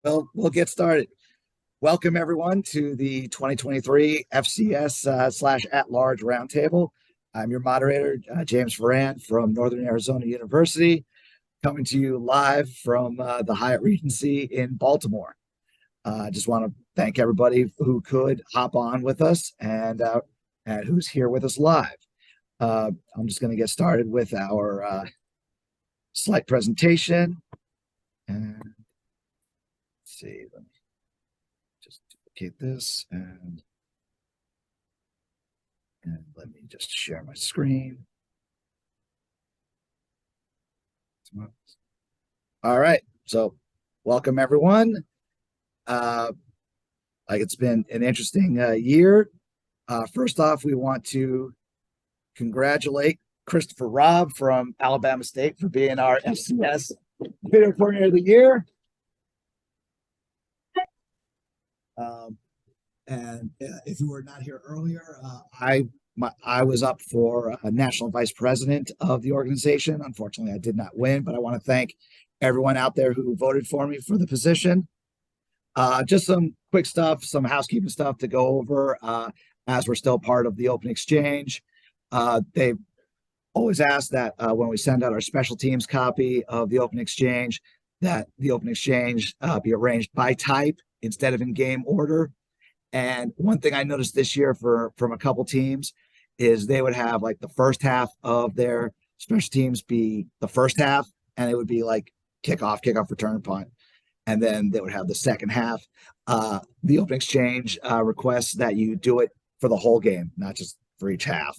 Well, we'll get started. Welcome, everyone, to the 2023 FCS slash at-large roundtable. I'm your moderator, James Ferrand from Northern Arizona University, coming to you live from the Hyatt Regency in Baltimore. I just want to thank everybody who could hop on with us and who's here with us live. I'm just going to get started with our slide presentation. And let's see, let me just duplicate this and let me just share my screen. All right, so welcome everyone. It's been an interesting year. First off, we want to congratulate Christopher Robb from Alabama State for being our FCS Video Coordinator of the Year. And if you were not here earlier, I was up for national vice president of the organization. Unfortunately, I did not win, but I want to thank everyone out there who voted for me for the position. Just some quick stuff, some housekeeping stuff to go over as we're still part of the Open Exchange. They always ask that when we send out our special teams copy of the Open Exchange, that the Open Exchange be arranged by type instead of in game order. And one thing I noticed this year from a couple teams is they would have like the first half of their special teams be the first half, and it would be like kickoff, return, punt. And then they would have the second half. The Open Exchange requests that you do it for the whole game, not just for each half.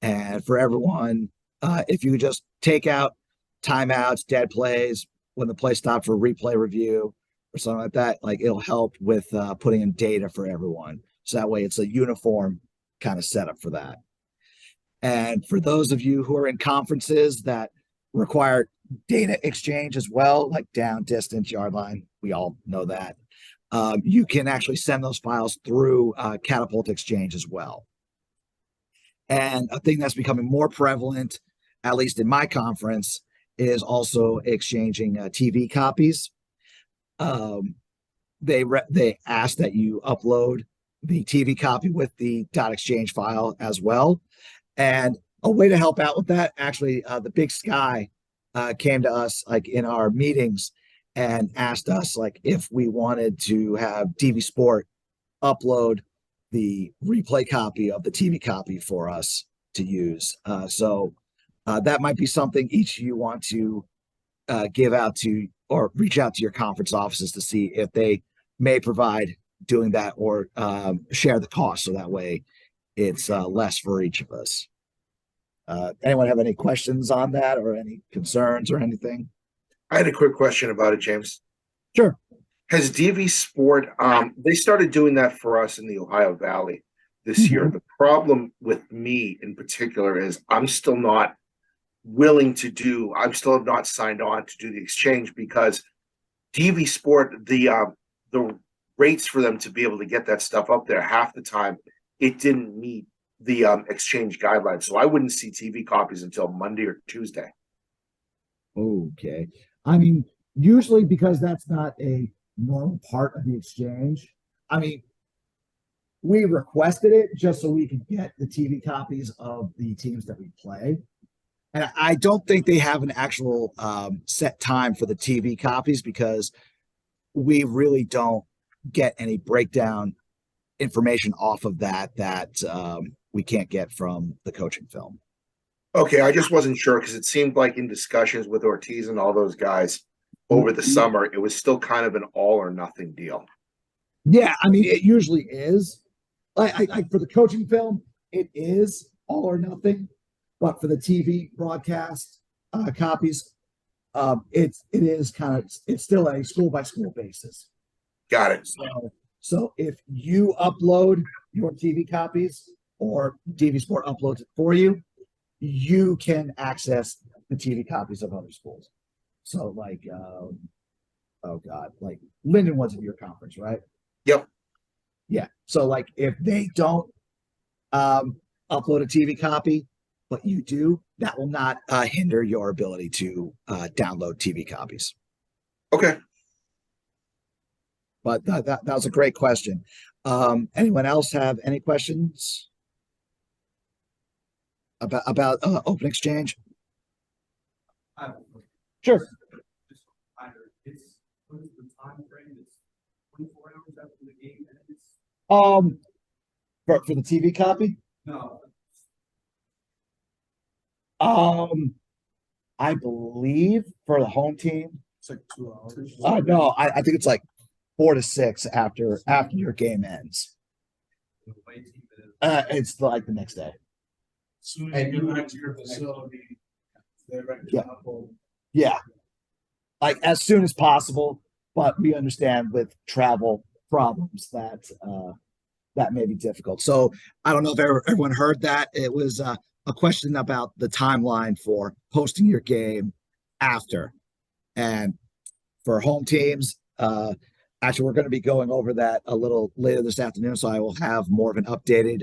And for everyone, if you just take out timeouts, dead plays, when the play stopped for replay review or something like that, like it'll help with putting in data for everyone. So that way it's a uniform kind of setup for that. And for those of you who are in conferences that require data exchange as well, like down, distance, yard line, we all know that. You can actually send those files through Catapult Exchange as well. And a thing that's becoming more prevalent, at least in my conference, is also exchanging TV copies. They ask that you upload the TV copy with the .exchange file as well. And a way to help out with that, actually, the Big Sky came to us like in our meetings and asked us like if we wanted to have DV Sport upload the replay copy of the TV copy for us to use. So that might be something each of you want to give out to or reach out to your conference offices to see if they may provide doing that or share the cost. So that way it's less for each of us. Anyone have any questions on that or any concerns or anything? I had a quick question about it, James. Sure. Has DV Sport, they started doing that for us in the Ohio Valley this year. The problem with me in particular is I'm still not not signed on to do the exchange because DV Sport, the rates for them to be able to get that stuff up there, half the time it didn't meet the exchange guidelines. So I wouldn't see TV copies until Monday or Tuesday. Okay. I mean, usually because that's not a normal part of the exchange. I mean, we requested it just so we could get the TV copies of the teams that we play. And I don't think they have an actual set time for the TV copies because we really don't get any breakdown information off of that we can't get from the coaching film. Okay, I just wasn't sure because it seemed like in discussions with Ortiz and all those guys over the summer, it was still kind of an all or nothing deal. Yeah, I mean, it usually is. Like for the coaching film, it is all or nothing. But for the TV broadcast copies, it's still a school by school basis. Got it. So if you upload your TV copies or DV Sport uploads it for you, you can access the TV copies of other schools. So like, like Linden was in your conference, right? Yep. Yeah. So like if they don't upload a TV copy, but you do, that will not hinder your ability to download TV copies. Okay. But that was a great question. Anyone else have any questions about open exchange? Sure. What is the time frame? It's 24 hours after the game ends? For the TV copy? No. I believe for the home team. It's like 2 hours. No, I think it's like 4 to 6 after your game ends. It's like the next day. Soon as you get back to your facility, they're ready to upload. Yeah, like as soon as possible. But we understand with travel problems that that may be difficult. So I don't know if everyone heard that. It was a question about the timeline for posting your game after. And for home teams, actually, we're going to be going over that a little later this afternoon. So I will have more of an updated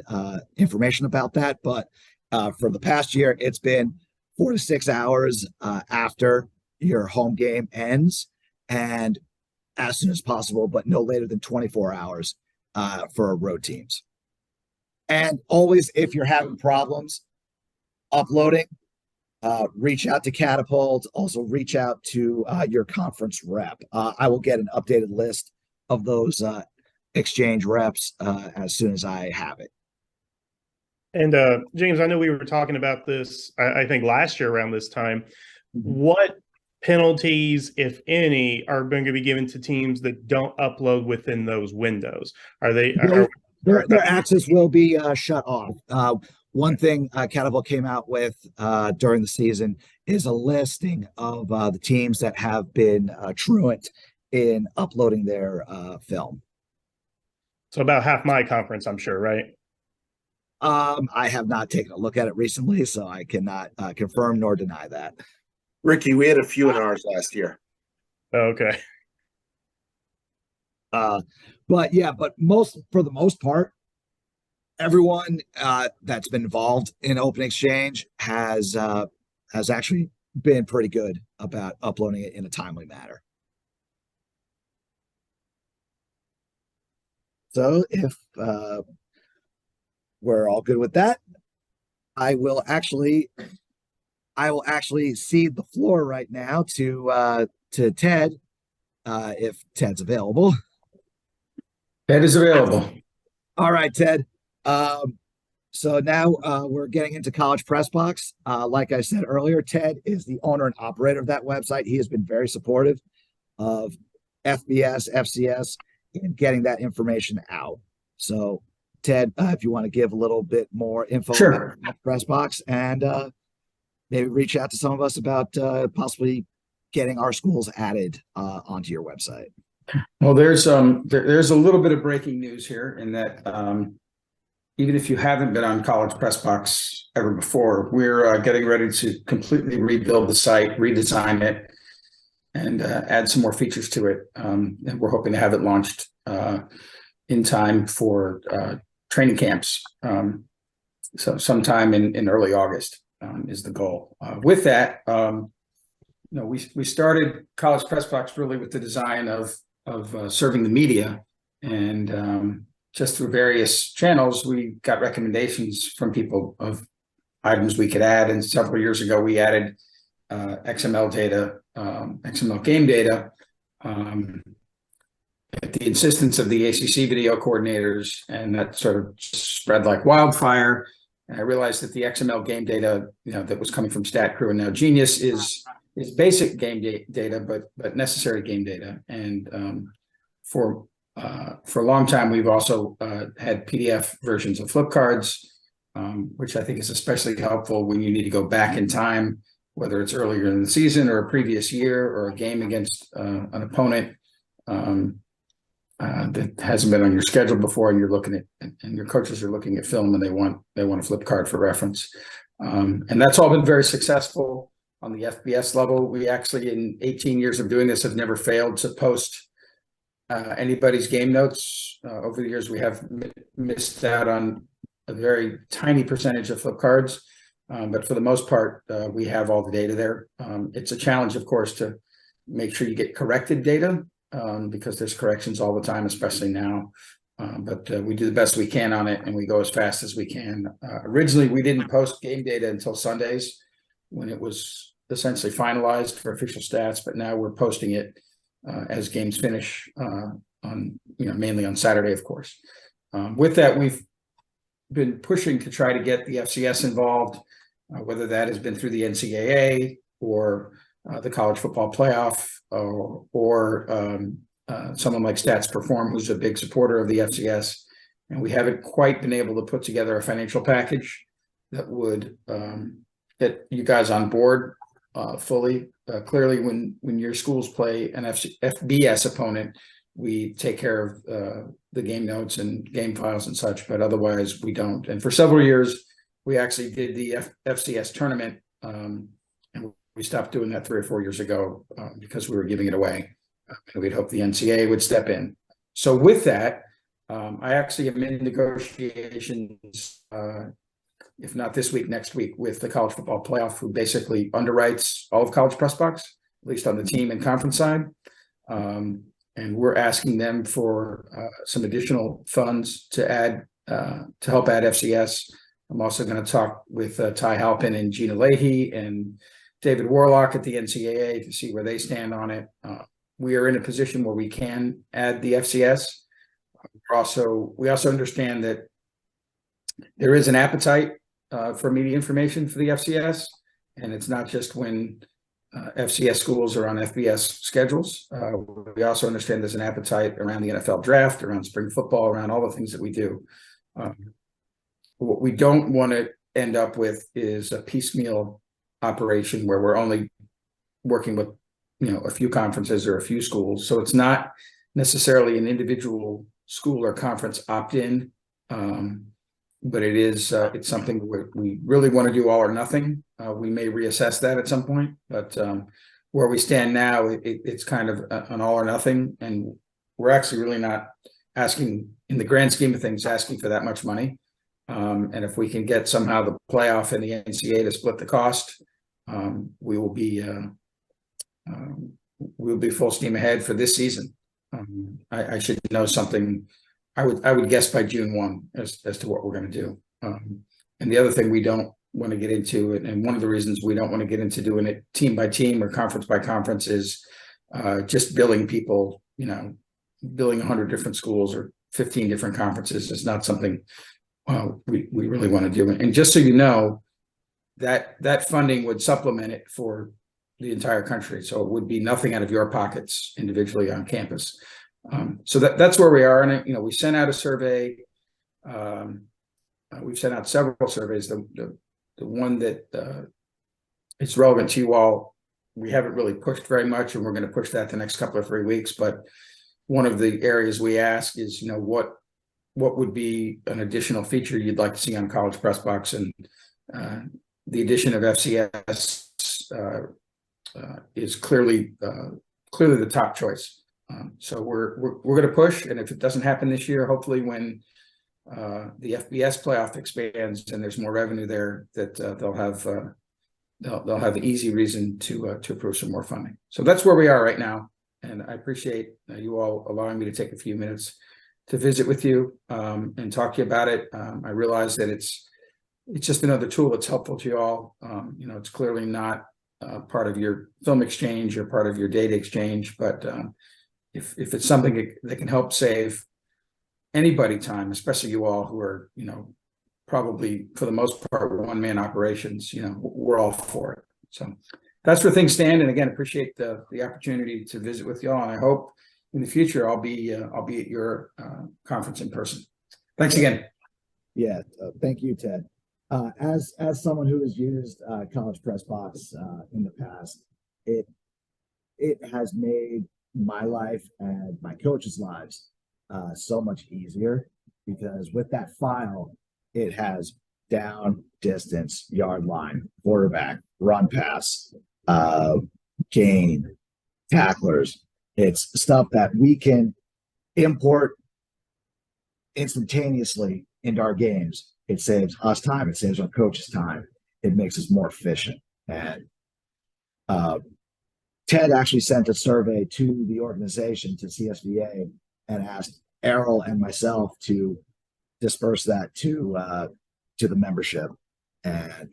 information about that. But for the past year, it's been 4 to 6 hours after your home game ends, and as soon as possible, but no later than 24 hours for road teams. And always, if you're having problems uploading, reach out to Catapult. Also, reach out to your conference rep. I will get an updated list of those exchange reps as soon as I have it. And James, I know we were talking about this, I think last year around this time. What penalties, if any, are going to be given to teams that don't upload within those windows? Are they? Their access will be shut off. One thing Catapult came out with during the season is a listing of the teams that have been truant in uploading their film. So about half my conference, I'm sure, right? I have not taken a look at it recently, so I cannot confirm nor deny that. Ricky, we had a few in ours last year. Okay. But for the most part, everyone that's been involved in open exchange has actually been pretty good about uploading it in a timely manner. So if we're all good with that, I will actually cede the floor right now to Ted, if Ted's available. Ted is available. All right, Ted. So now we're getting into College Press Box. Like I said earlier, Ted is the owner and operator of that website. He has been very supportive of FBS, FCS, in getting that information out. So, Ted, if you want to give a little bit more info Sure. about Press Box and maybe reach out to some of us about possibly getting our schools added onto your website. Well, there's a little bit of breaking news here in that even if you haven't been on College Press Box ever before, we're getting ready to completely rebuild the site, redesign it, and add some more features to it. And we're hoping to have it launched in time for training camps. So sometime in early August is the goal. With that, we started College Press Box really with the design of serving the media, and just through various channels, we got recommendations from people of items we could add. And several years ago, we added XML data, XML game data, at the insistence of the ACC video coordinators, and that sort of spread like wildfire. And I realized that the XML game data, that was coming from Stat Crew and now Genius is basic game data, but necessary game data. And for a long time, we've also had PDF versions of flip cards, which I think is especially helpful when you need to go back in time, whether it's earlier in the season or a previous year or a game against an opponent that hasn't been on your schedule before, and you're looking at, and your coaches are looking at film, and they want a flip card for reference. And that's all been very successful on the FBS level. We actually, in 18 years of doing this, have never failed to post anybody's game notes. Over the years, we have missed out on a very tiny percentage of flip cards, but for the most part, we have all the data there. It's a challenge, of course, to make sure you get corrected data, because there's corrections all the time, especially now. But we do the best we can on it, and we go as fast as we can. Originally, we didn't post game data until Sundays when it was essentially finalized for official stats, but now we're posting it as games finish on, mainly on Saturday, of course. With that, we've been pushing to try to get the FCS involved, whether that has been through the NCAA or the college football playoff, or someone like Stats Perform, who's a big supporter of the FCS. And we haven't quite been able to put together a financial package that would get you guys on board fully. Clearly, when your schools play an FBS opponent, we take care of the game notes and game files and such, but otherwise we don't. And for several years, we actually did the FCS tournament, and we stopped doing that 3 or 4 years ago because we were giving it away. And we'd hope the NCAA would step in. So with that, I actually am in negotiations, if not this week, next week, with the college football playoff, who basically underwrites all of College Press Box, at least on the team and conference side. And we're asking them for some additional funds to add, to help add FCS. I'm also going to talk with Ty Halpin and Gina Leahy and David Warlock at the NCAA to see where they stand on it. We are in a position where we can add the FCS. We also understand that there is an appetite for media information for the FCS, and it's not just when FCS schools are on FBS schedules. We also understand there's an appetite around the NFL draft, around spring football, around all the things that we do. What we don't want to end up with is a piecemeal operation where we're only working with, a few conferences or a few schools. So it's not necessarily an individual school or conference opt-in, but it is, it's something we really want to do all or nothing. We may reassess that at some point, but where we stand now, it's kind of an all or nothing. And we're actually really not asking, in the grand scheme of things, asking for that much money. And if we can get somehow the playoff and the NCAA to split the cost, we will be we'll be full steam ahead for this season. I should know something. I would guess by June 1 as to what we're going to do. And the other thing we don't want to get into, and one of the reasons we don't want to get into doing it team by team or conference by conference, is just billing people. Billing 100 different schools or 15 different conferences is not something we really want to do. And just so you know, that funding would supplement it for the entire country. So it would be nothing out of your pockets individually on campus. So that's where we are. And, we sent out a survey. We've sent out several surveys. The one that is relevant to you all, we haven't really pushed very much, and we're going to push that the next couple of 3 weeks. But one of the areas we ask is, what would be an additional feature you'd like to see on College Press Box? And the addition of FCS is clearly the top choice. So we're going to push, and if it doesn't happen this year, hopefully when the FBS playoff expands and there's more revenue there, that they'll have an easy reason to approve some more funding. So that's where we are right now, and I appreciate you all allowing me to take a few minutes to visit with you and talk to you about it. I realize that it's just another tool that's helpful to you all. It's clearly not part of your film exchange or part of your data exchange, but if it's something that can help save anybody time, especially you all who are, probably for the most part one-man operations, we're all for it. So that's where things stand. And again, appreciate the opportunity to visit with you all. And I hope in the future I'll be at your conference in person. Thanks again. Yeah, thank you, Ted. As someone who has used College Press Box in the past, it has made my life and my coaches' lives so much easier, because with that file, it has down, distance, yard line, quarterback, run pass, gain, tacklers. It's stuff that we can import instantaneously into our games. It saves us time. It saves our coaches time. It makes us more efficient. And Ted actually sent a survey to the organization, to CSVA, and asked Errol and myself to disperse that to the membership. And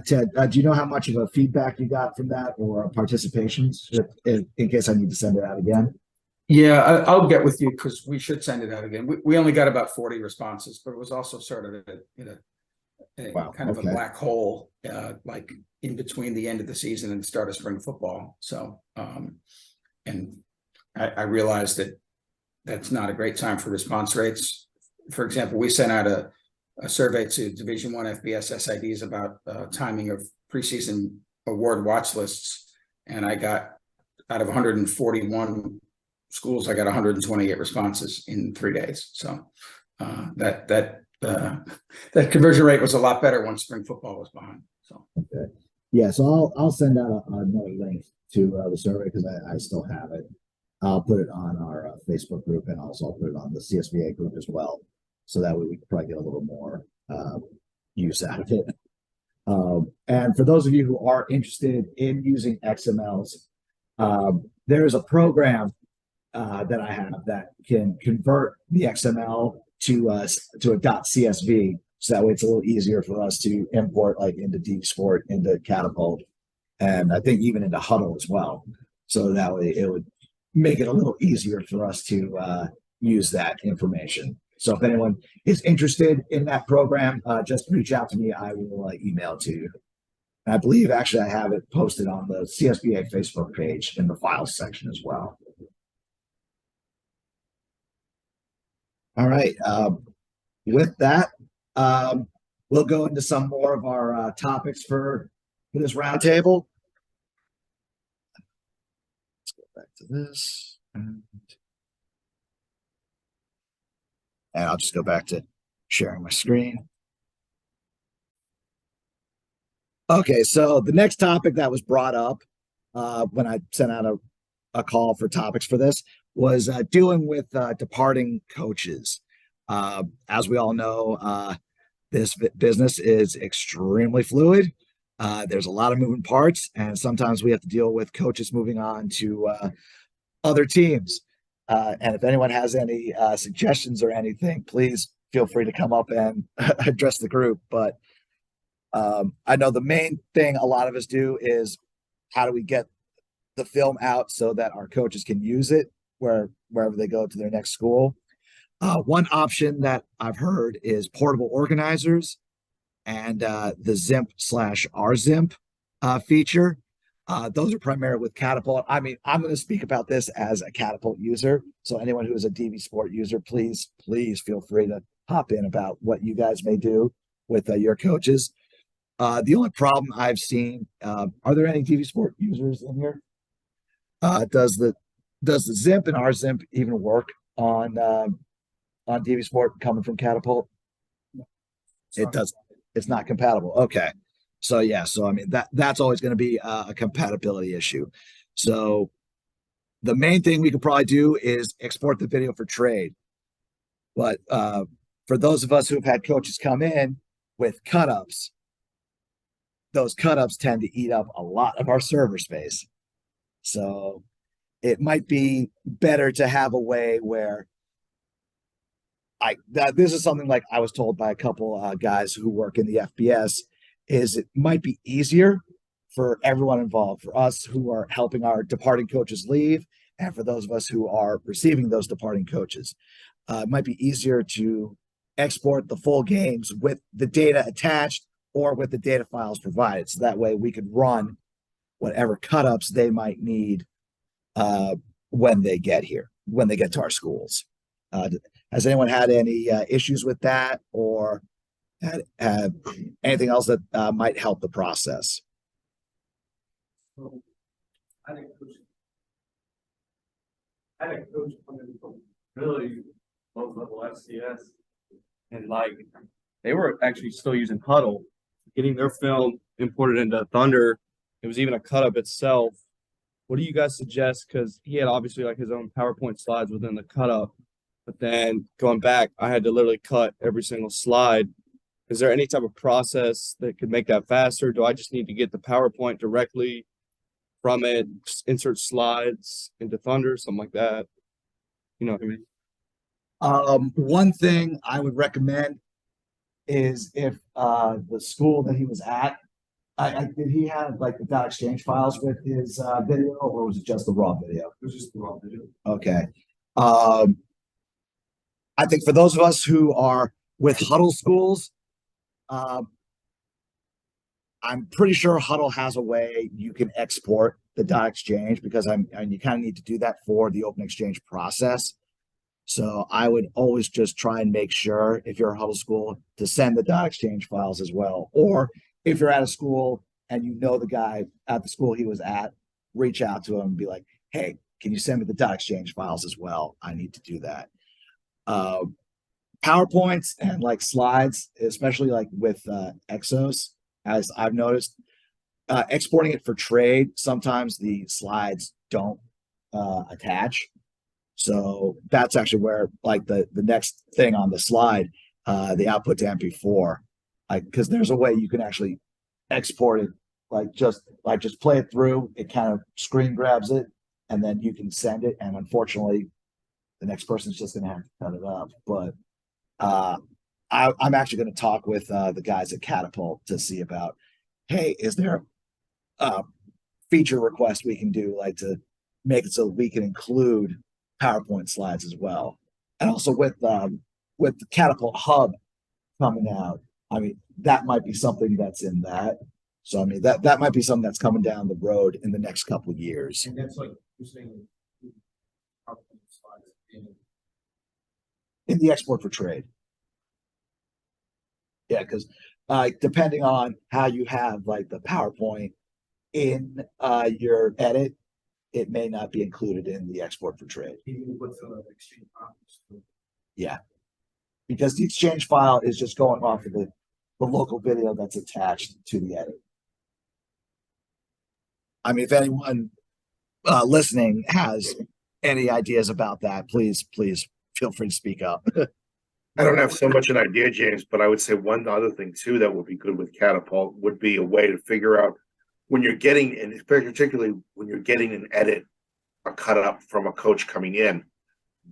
Ted, do you know how much of a feedback you got from that or participations, in case I need to send it out again? Yeah, I'll get with you because we should send it out again. We only got about 40 responses, but it was also sort of a Wow, kind of a okay. black hole, like in between the end of the season and the start of spring football. So, and I realized that that's not a great time for response rates. For example, we sent out a survey to Division I FBS SIDs about timing of preseason award watch lists, and I got, out of 141 schools, I got 128 responses in 3 days. So that conversion rate was a lot better once spring football was behind. So okay. Yeah, so I'll send out another link to the survey because I still have it. I'll put it on our Facebook group, and also I'll put it on the CSVA group as well. So that way we can probably get a little more use out of it. And for those of you who are interested in using XMLs, there is a program that I have that can convert the XML to a .csv, so that way it's a little easier for us to import, like into Deep Sport, into Catapult, and I think even into Huddle as well. So that way it would make it a little easier for us to use that information. So if anyone is interested in that program, just reach out to me. I will email it to you. And I believe actually I have it posted on the CSVA Facebook page in the files section as well. All right. With that, we'll go into some more of our topics for this roundtable. Let's go back to this. And I'll just go back to sharing my screen. Okay, so the next topic that was brought up when I sent out a call for topics for this was dealing with departing coaches. As we all know, this business is extremely fluid. There's a lot of moving parts, and sometimes we have to deal with coaches moving on to other teams. And if anyone has any suggestions or anything, please feel free to come up and address the group. But I know the main thing a lot of us do is how do we get the film out so that our coaches can use it wherever they go to their next school. One option that I've heard is portable organizers and the ZIMP/RZIMP feature. Those are primarily with Catapult. I mean, I'm going to speak about this as a Catapult user. So anyone who is a DV Sport user, please feel free to hop in about what you guys may do with your coaches. The only problem I've seen, are there any DV Sport users in here? Does the ZIMP and RZIMP even work on DV Sport coming from Catapult? It does. It's not compatible. Okay. So yeah, so I mean that's always going to be a compatibility issue. So the main thing we could probably do is export the video for trade. But for those of us who've had coaches come in with cut-ups, those cut-ups tend to eat up a lot of our server space. So it might be better to have a way where this is something like I was told by a couple guys who work in the FBS, is it might be easier for everyone involved, for us who are helping our departing coaches leave, and for those of us who are receiving those departing coaches. It might be easier to export the full games with the data attached or with the data files provided. So that way we could run whatever cut-ups they might need when they get here, when they get to our schools. Has anyone had any issues with that, or had anything else that might help the process? I think coach coming from really low level FCS, and like they were actually still using Huddle, getting their film imported into Thunder. It was even a cut up itself. What do you guys suggest? Because he had obviously like his own PowerPoint slides within the cut up, but then going back, I had to literally cut every single slide. Is there any type of process that could make that faster? Do I just need to get the PowerPoint directly from it, just insert slides into Thunder, something like that. You know what I mean? One thing I would recommend is if the school that he was at, did he have like the dot exchange files with his video, or was it just the raw video? It was just the raw video. Okay. I think for those of us who are with Huddle schools, I'm pretty sure Huddle has a way you can export the dot exchange, because and you kind of need to do that for the open exchange process. So I would always just try and make sure, if you're a Huddle school, to send the dot exchange files as well. Or if you're at a school and you know the guy at the school he was at, reach out to him and be like, hey, can you send me the dot exchange files as well? I need to do that. PowerPoints and like slides, especially like with Exos, as I've noticed, exporting it for trade, sometimes the slides don't attach. So that's actually where like the next thing on the slide, the output to MP4, because there's a way you can actually export it, just play it through. It kind of screen grabs it, and then you can send it. And unfortunately, the next person's just gonna have to cut it up. But I'm actually going to talk with the guys at Catapult to see about, hey, is there a feature request we can do, like to make it so we can include PowerPoint slides as well. And also with the Catapult Hub coming out, I mean, that might be something that's in that. So I mean, that might be something that's coming down the road in the next couple of years. And that's like you're saying, In the export for trade. Yeah, because depending on how you have like the PowerPoint in your edit, it may not be included in the export for trade. even with the exchange conference. Yeah, because the exchange file is just going off of the local video that's attached to the edit. I mean, if anyone listening has any ideas about that, please feel free to speak up. I don't have so much an idea, James, but I would say one other thing too that would be good with Catapult would be a way to figure out when you're getting, and particularly when you're getting an edit, a cut up from a coach coming in,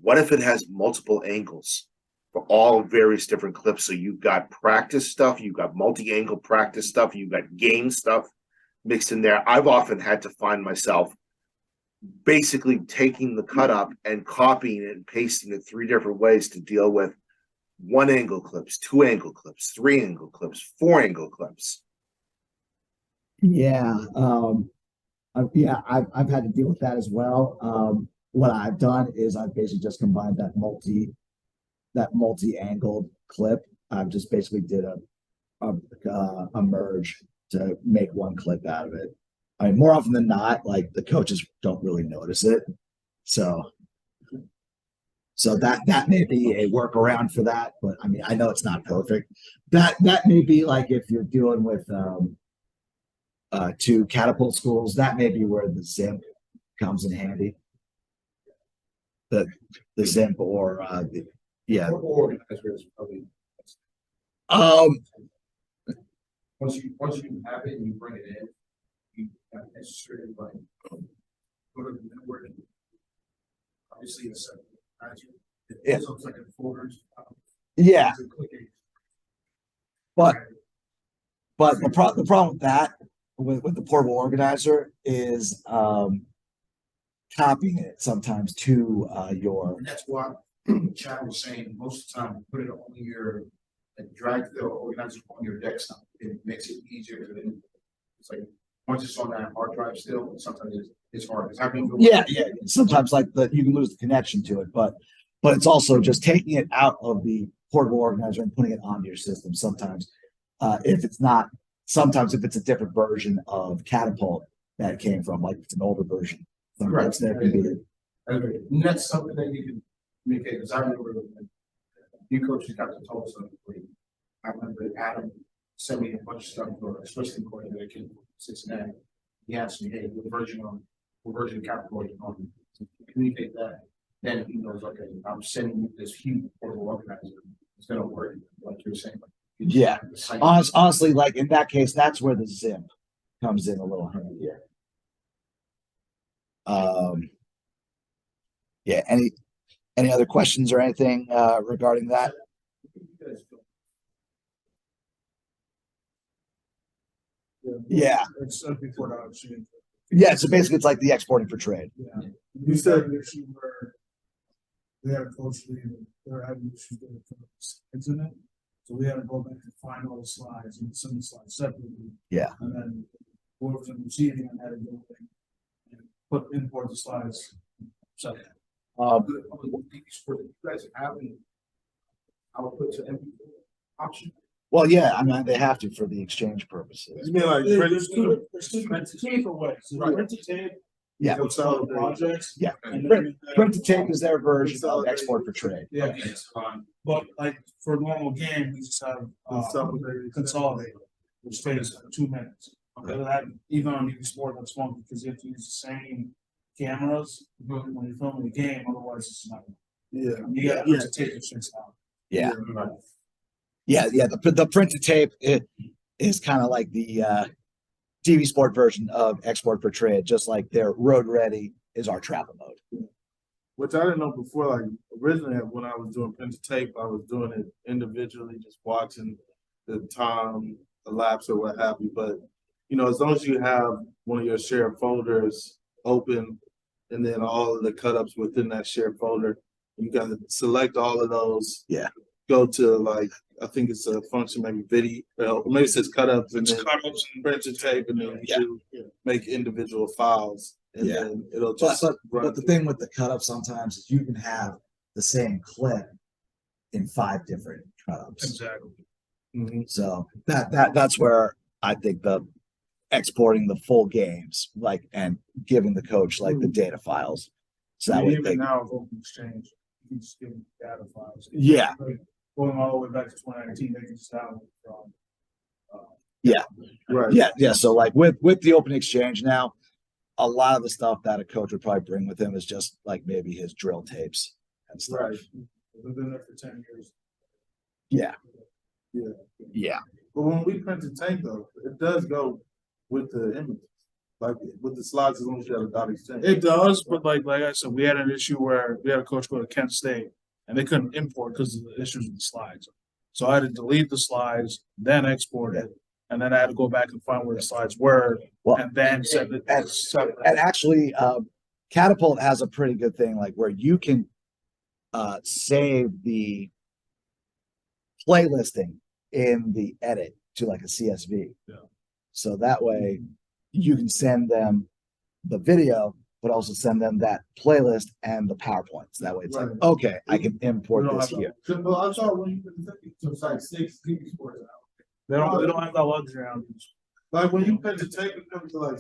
what if it has multiple angles for all various different clips? So you've got practice stuff, you've got multi-angle practice stuff, you've got game stuff mixed in there. I've often had to find myself basically taking the cut up and copying it and pasting it 3 different ways to deal with 1 angle clips, 2 angle clips, 3 angle clips, 4 angle clips. Yeah, I've had to deal with that as well. What I've done is I've basically just combined that multi-angled clip. I've just basically did a merge to make one clip out of it. I mean, more often than not, like the coaches don't really notice it, so that may be a workaround for that. But I mean, I know it's not perfect. That may be like if you're dealing with 2 Catapult schools, that may be where the ZIMP comes in handy. The ZIMP or yeah. Organizers probably. Once you have it and you bring it in, you not necessarily like go to the network. Obviously, it's Yeah. looks like a folders. Yeah, Clicking. but the problem with that with the portable organizer is copying it sometimes to your And that's why Chad was saying most of the time, put it on your, like, drag the organizer on your desktop. It makes it easier to then, it's like, once it's on that hard drive still, sometimes it's hard. It's happening. yeah. Sometimes like you can lose the connection to it, but it's also just taking it out of the portable organizer and putting it onto your system. Sometimes if it's a different version of Catapult that it came from, like it's an older version. Sometimes there can be. And that's something that you can communicate, because I remember you coaches got to talk something. I remember Adam sent me a bunch of stuff for a Switzerland coordinator that came from Cincinnati. He asked me, hey, what version of Capricorn are you on? To communicate that, then he knows, okay, I'm sending you this huge portable organizer. It's gonna work, like you're saying. Yeah. Honestly, like in that case, that's where the ZIMP comes in a little handier. Yeah, any other questions or anything regarding that? Yeah. It's $74. Yeah, so basically it's like the exporting for trade. Yeah. You said an issue where we had a coach leave, and they're having issues with the slides in it. So we had to go back and find all the slides and send the slides separately. Yeah. And then whoever's in the receiving end had to go and import the slides. So. You guys having output to MP option? Well, yeah, I mean, they have to for the exchange purposes. You mean like there's two different ways. So print to tape. Yeah. Projects. Yeah. And Print then, to tape is their version of export for trade. yeah. But like for a normal game, we just have consolidated, which takes 2 minutes. Okay, that even on TV Sport, that's fun because you have to use the same cameras when you're filming the game. Otherwise, it's not. Yeah. You got to take the shit out. Yeah. Yeah. The print to tape is kind of like the TV Sport version of export for trade, just like their road ready is our travel mode. Which I didn't know before. Like originally, when I was doing print to tape, I was doing it individually, just watching the time elapse or what have you. But you know, as long as you have one of your shared folders open, and then all of the cut ups within that shared folder, you got to select all of those. Yeah. Go to like I think it's a function maybe video, maybe it says cut ups and then print to tape, and then you make individual files. And then it'll just but the thing with the cut up sometimes is you can have the same clip in 5 different cut ups. Exactly. Mm-hmm. So that's where I think the exporting the full games, like, and giving the coach like the data files. So that way Even they, now, Open Exchange, you can just give them data files. yeah, Like, going all the way back to 2019, they can just download from. right. yeah. So like with the open exchange now, a lot of the stuff that a coach would probably bring with him is just like maybe his drill tapes and stuff. Right. We've been there for 10 years. Yeah. Yeah. Yeah. But when we print the tape though, it does go with the images. Like with the slides, as long as you have a dot exchange. It does, but like I said, we had an issue where we had a coach go to Kent State and they couldn't import because of the issues with the slides. So I had to delete the slides, then export it, and then I had to go back and find where the slides were, Well, and then send it. and actually, Catapult has a pretty good thing, like where you can save the playlisting in the edit to like a CSV. Yeah. So that way you can send them the video, but also send them that playlist and the PowerPoints. That way it's like, okay, I can import this here. Well, I thought when you print the tape, it was like 6 TV sports out. They don't have that luxury on these. Like when you print the tape, it comes to like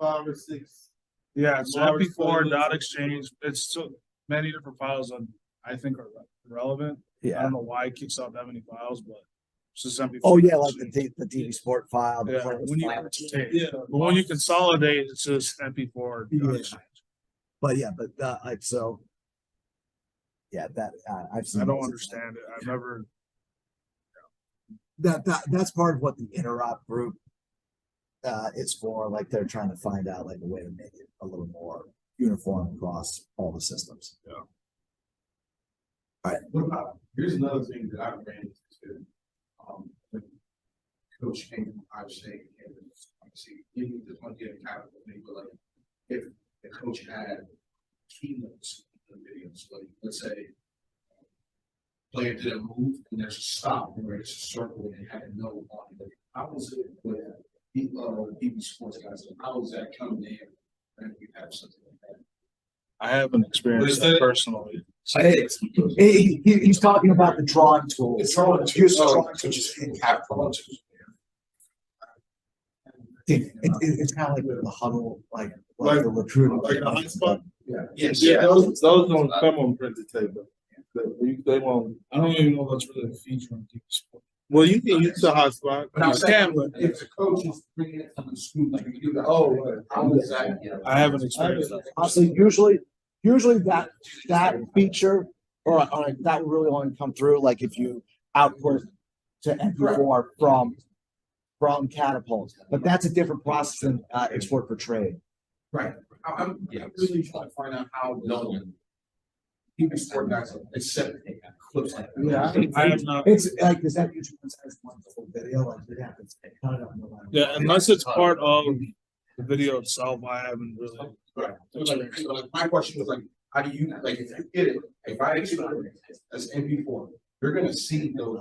5 or 6. Yeah, so Large MP4 playlists. dot exchange. It's so many different files that I think are relevant. I Yeah. don't know why it kicks out that many files, but it's just MP4. Oh yeah, like the DV Sport file. The Yeah, playlist when you file. but when you consolidate, it's just MP4 dot Yeah. exchange. But yeah, but like so. Yeah, that I've seen. I don't those. understand it. I've never. That's part of what the interop group is for. Like they're trying to find out like a way to make it a little more uniform across all the systems. What about, here's another thing that I ran into, when Coach came from Ohio State, and obviously, you just want to get accountable, but like, if the coach had keynotes in the videos, like, let's say, player did a move, and there's a stop, where it's a circle, and it had a note on it, how was it with BB Sports guys, how was that coming in, when you have something like that? I haven't experienced that personally. He's talking about the drawing tool. It's drawing Use tools, drawing which tools. is Catapult. It's kind of like the huddle, like the recruiting. Like a high spot? Yes. Yeah, those don't come on printed tape. They won't. I don't even know if that's really a feature on TV Sport. Well, you can use the hotspot. But I'm saying, if the coach is bringing it from the school, like you do that. Oh, how does that? I haven't experienced that. Honestly, usually that feature or that would really only come through like if you output to MP4 from Catapult, but that's a different process than export for trade. Right. I'm really trying to find out how no one. People sport guys accept clips like that. Yeah, I have not. It's like, is that YouTube has one full video? Like, yeah, it's kind of. Yeah, unless it's part of the video itself, I haven't really. Right. So like, my question was like, how do you, like, if you get it, if I explain it as MP4, you're gonna see those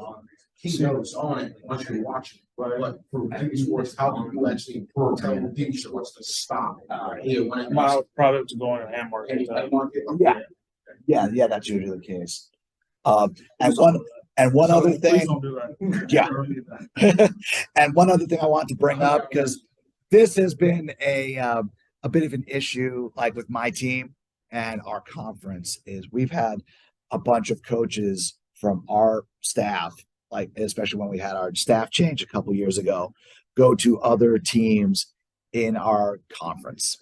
keynotes on it once you're watching. But for TV sports, how do you actually tell the TV sports to stop? Yeah, when it My product to go on a hand market. Yeah, that's usually the case. And one other Please thing, don't do that. Yeah. and one other thing I want to bring up, because this has been a bit of an issue, like with my team and our conference, is we've had a bunch of coaches from our staff, like especially when we had our staff change a couple years ago, go to other teams in our conference.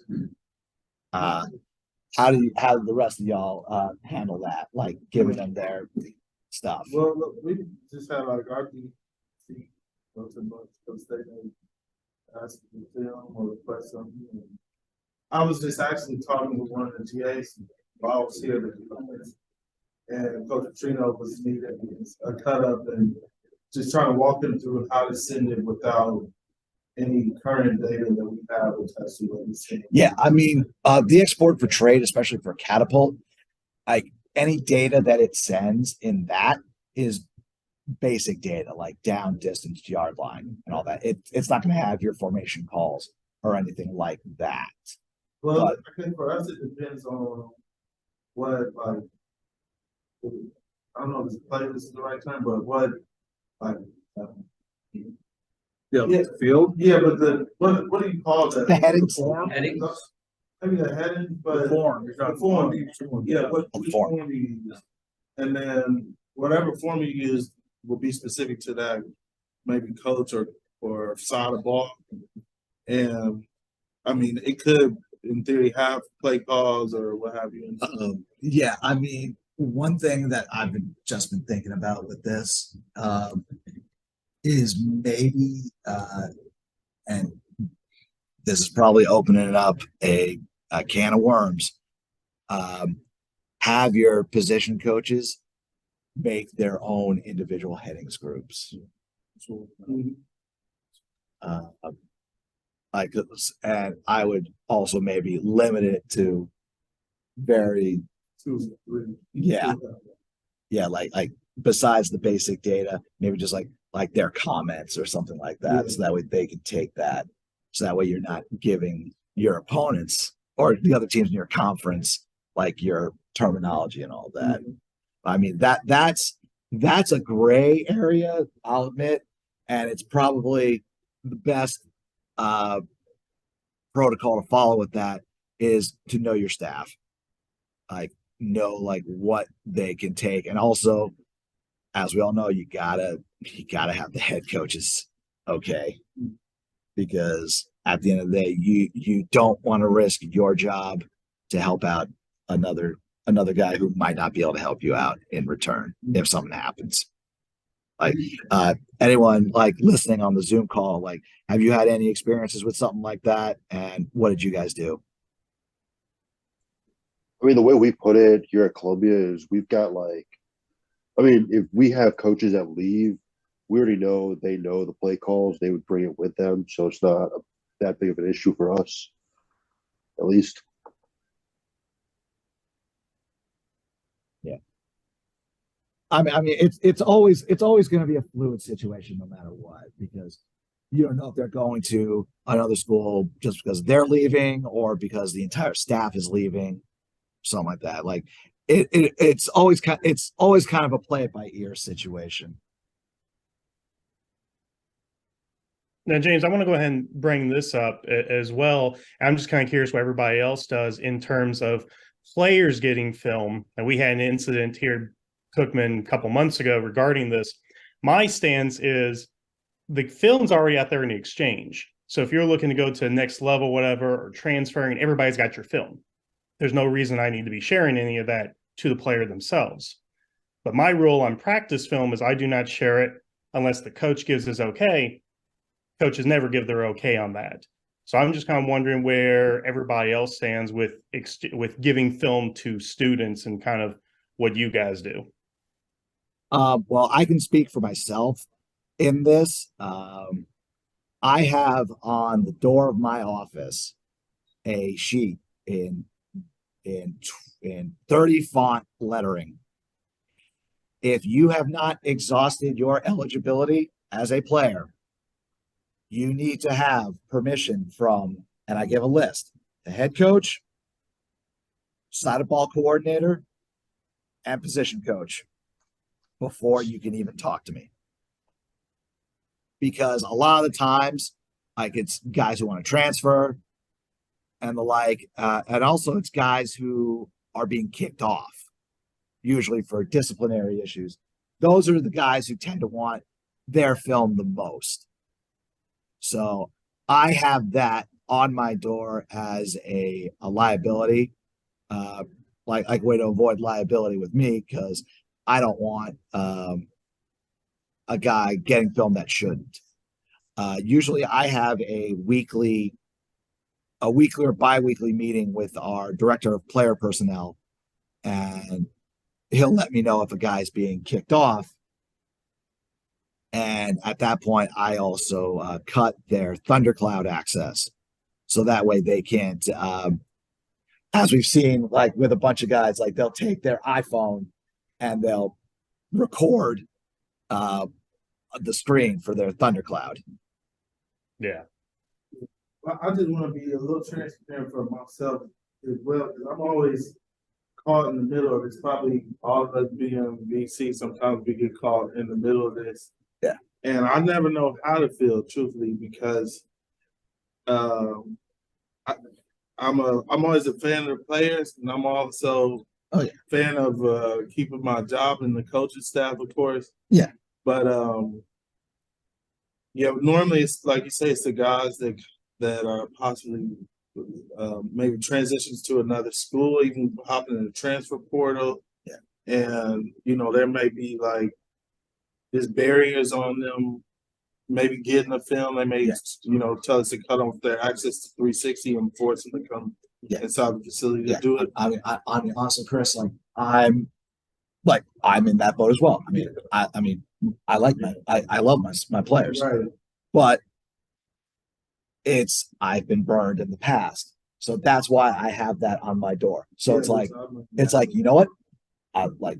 How do the rest of y'all handle that? Like giving them their stuff? Well, look, we just had like our DC go to state and ask for the film or request something. I was just actually talking with one of the GAs while I was here, and Coach Trino was needing a cut up and just trying to walk them through how to send it without any current data that we have, which has to what we see. Yeah, I mean, the export for trade, especially for Catapult, like any data that it sends in that is basic data, like down, distance, yard line, and all that. It's not going to have your formation calls or anything like that. Well, I think for us, it depends on what, like, I don't know if this playlist is the right term, but what, like, Yeah, field. yeah, but what do you call that? The headings. Form? Headings. Maybe the heading, but. The form. The form, yeah, which form. form you use. And then whatever form you use will be specific to that, maybe coach or side of ball. And, I mean, it could, in theory, have play calls or what have you. Yeah, I mean, one thing that I've just been thinking about with this is maybe, and this is probably opening up a can of worms. Have your position coaches make their own individual headings groups. Like, and I would also maybe limit it to very, yeah, like besides the basic data, maybe just like their comments or something like that. Yeah. So that way they can take that. So that way you're not giving your opponents or the other teams in your conference like your terminology and all that. I mean, that's a gray area, I'll admit, and it's probably the best protocol to follow with that is to know your staff, like know like what they can take, and also, as we all know, you gotta have the head coaches okay, because at the end of the day, you don't want to risk your job to help out another guy who might not be able to help you out in return if something happens. Like anyone like listening on the Zoom call, like, have you had any experiences with something like that? And what did you guys do? I mean, the way we put it here at Columbia is we've got if we have coaches that leave, we already know they know the play calls, they would bring it with them. So it's not that big of an issue for us, at least. I mean, it's always going to be a fluid situation no matter what, because you don't know if they're going to another school just because they're leaving or because the entire staff is leaving, something like that. Like it's always kind of a play it by ear situation. Now, James, I want to go ahead and bring this up as well. I'm just kind of curious what everybody else does in terms of players getting film. And we had an incident here, Cookman, a couple months ago regarding this. My stance is the film's already out there in the exchange. So if you're looking to go to the next level, whatever, or transferring, everybody's got your film. There's no reason I need to be sharing any of that to the player themselves. But my rule on practice film is I do not share it unless the coach gives his okay. Coaches never give their okay on that. So I'm just kind of wondering where everybody else stands with giving film to students and kind of what you guys do. Well, I can speak for myself in this. I have on the door of my office a sheet in 30 font lettering. If you have not exhausted your eligibility as a player, you need to have permission from, and I give a list, the head coach, side of ball coordinator, and position coach before you can even talk to me. Because a lot of the times, like, it's guys who want to transfer and the like, and also it's guys who are being kicked off, usually for disciplinary issues. Those are the guys who tend to want their film the most. So I have that on my door as a liability, like way to avoid liability with me, because I don't want a guy getting film that shouldn't. Usually I have a weekly or bi-weekly meeting with our director of player personnel, and he'll let me know if a guy's being kicked off. And at that point, I also cut their Thundercloud access. So that way they can't, as we've seen, like with a bunch of guys, like they'll take their iPhone and they'll record the screen for their Thundercloud. Yeah. I just want to be a little transparent for myself as well, because I'm always caught in the middle of this. Probably all of us being VC, sometimes we get caught in the middle of this. Yeah. And I never know how to feel, truthfully, because I'm always a fan of the players, and I'm also a fan of keeping my job and the coaching staff, of course. Yeah. But yeah, normally it's like you say, it's the guys that are possibly maybe transitions to another school, even hopping in the transfer portal. Yeah. And there may be like there's barriers on them maybe getting a film. They may tell us to cut off their access to 360 and force them to come inside the facility to do it. I mean, honestly, Chris, like I'm in that boat as well. I love my players, Right. but I've been burned in the past. So that's why I have that on my door. So it's like, you know what? I like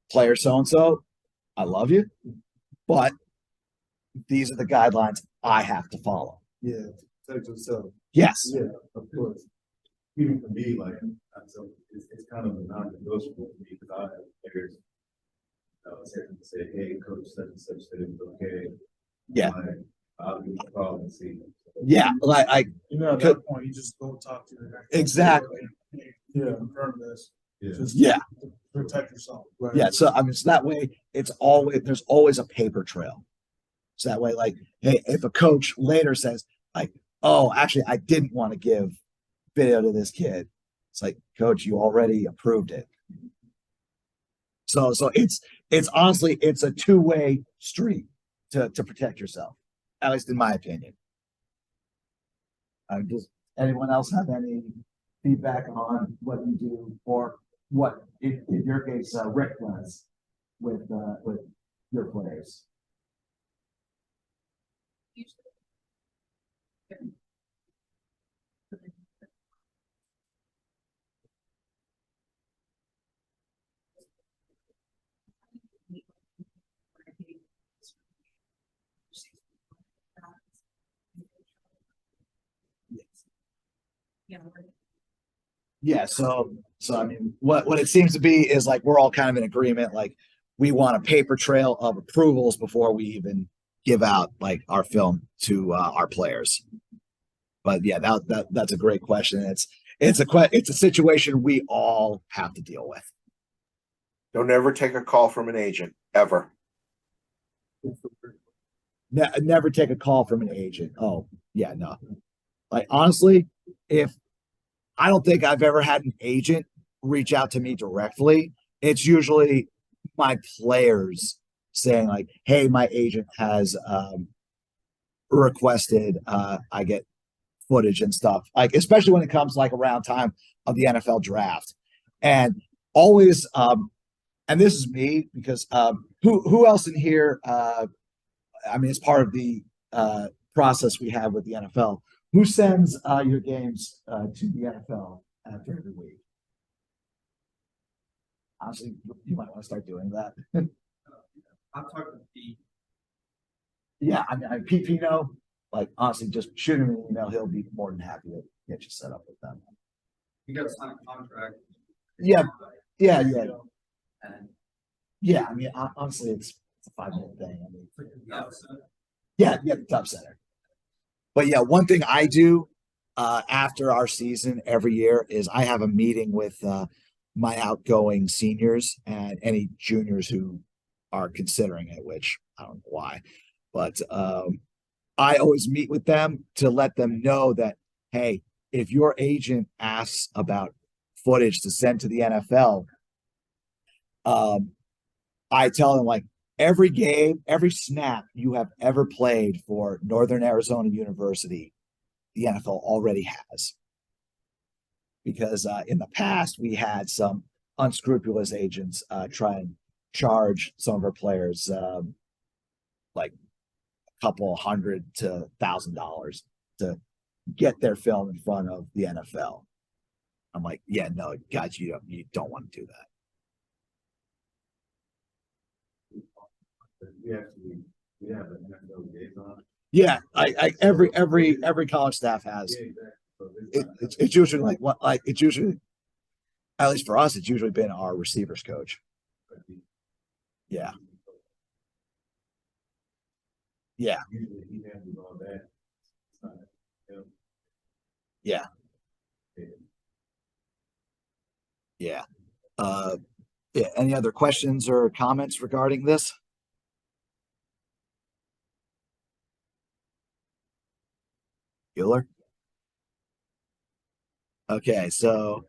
player so-and-so. I love you, but these are the guidelines I have to follow. Yeah. Protect yourself. Yes. Yeah, of course. Even for me, like, so it's kind of a non-negotiable for me because I have players say, hey, coach such and such said it was okay. Yeah. I'll give the call and see. Yeah. Like at that point, you just go talk to the guy. Exactly. Yeah. Confirm this. Yeah. Just protect yourself. Right. Yeah. So so that way there's always a paper trail. So that way, like, hey, if a coach later says, like, oh, actually, I didn't want to give video to this kid, it's like, coach, you already approved it. So it's honestly, it's a two-way street to protect yourself, at least in my opinion. Does anyone else have any feedback on what you do, or what, in your case, Rick does with your players? Yeah, so I mean, what it seems to be is like we're all kind of in agreement. Like, we want a paper trail of approvals before we even give out like our film to our players. But yeah, that's a great question. It's a situation we all have to deal with. Don't ever take a call from an agent, ever. Never take a call from an agent. Oh yeah, no. Like, honestly, I don't think I've ever had an agent reach out to me directly. It's usually my players saying like, hey, my agent has requested I get footage and stuff, like especially when it comes like around time of the NFL draft. And always, and this is me because who else in here, I mean, it's part of the process we have with the NFL. Who sends your games to the NFL after every week? Honestly, you might want to start doing that. I'm talking to Pete. Yeah, I mean, Pete Pino, like honestly, just shoot him an email. He'll be more than happy to get you set up with them. You got to sign a contract. Yeah, yeah. And Yeah, I mean, honestly, it's a 5-minute thing. I mean, the Dub Center. But yeah, one thing I do after our season every year is I have a meeting with my outgoing seniors and any juniors who are considering it, which I don't know why, but I always meet with them to let them know that, hey, if your agent asks about footage to send to the NFL, I tell them like every game, every snap you have ever played for Northern Arizona University, the NFL already has. Because in the past, we had some unscrupulous agents try and charge some of our players like a couple $100 to $1,000 to get their film in front of the NFL. I'm like, yeah, no, guys, you don't want to do that. We have an NFL liaison. Yeah, every college staff has. It's usually like what, like it's usually, at least for us, it's usually been our receivers coach. Yeah. Yeah. Usually he handles all that. Yeah. Yeah. Yeah. Any other questions or comments regarding this? Bueller? Okay, so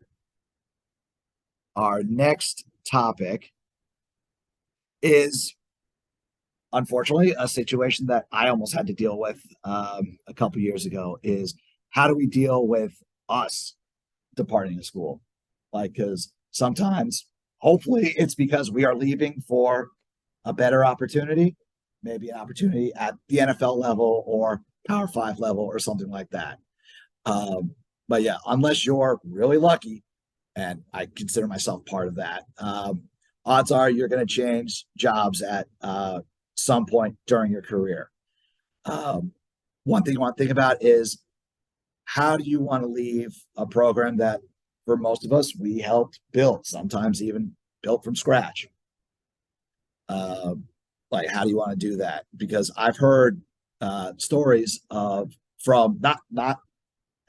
our next topic is unfortunately a situation that I almost had to deal with a couple years ago is how do we deal with us departing a school? Like, because sometimes, hopefully, it's because we are leaving for a better opportunity, maybe an opportunity at the NFL level or Power 5 level or something like that. But yeah, unless you're really lucky, and I consider myself part of that, odds are you're going to change jobs at some point during your career. One thing you want to think about is how do you want to leave a program that, for most of us, we helped build, sometimes even built from scratch? Like, how do you want to do that? Because I've heard stories from not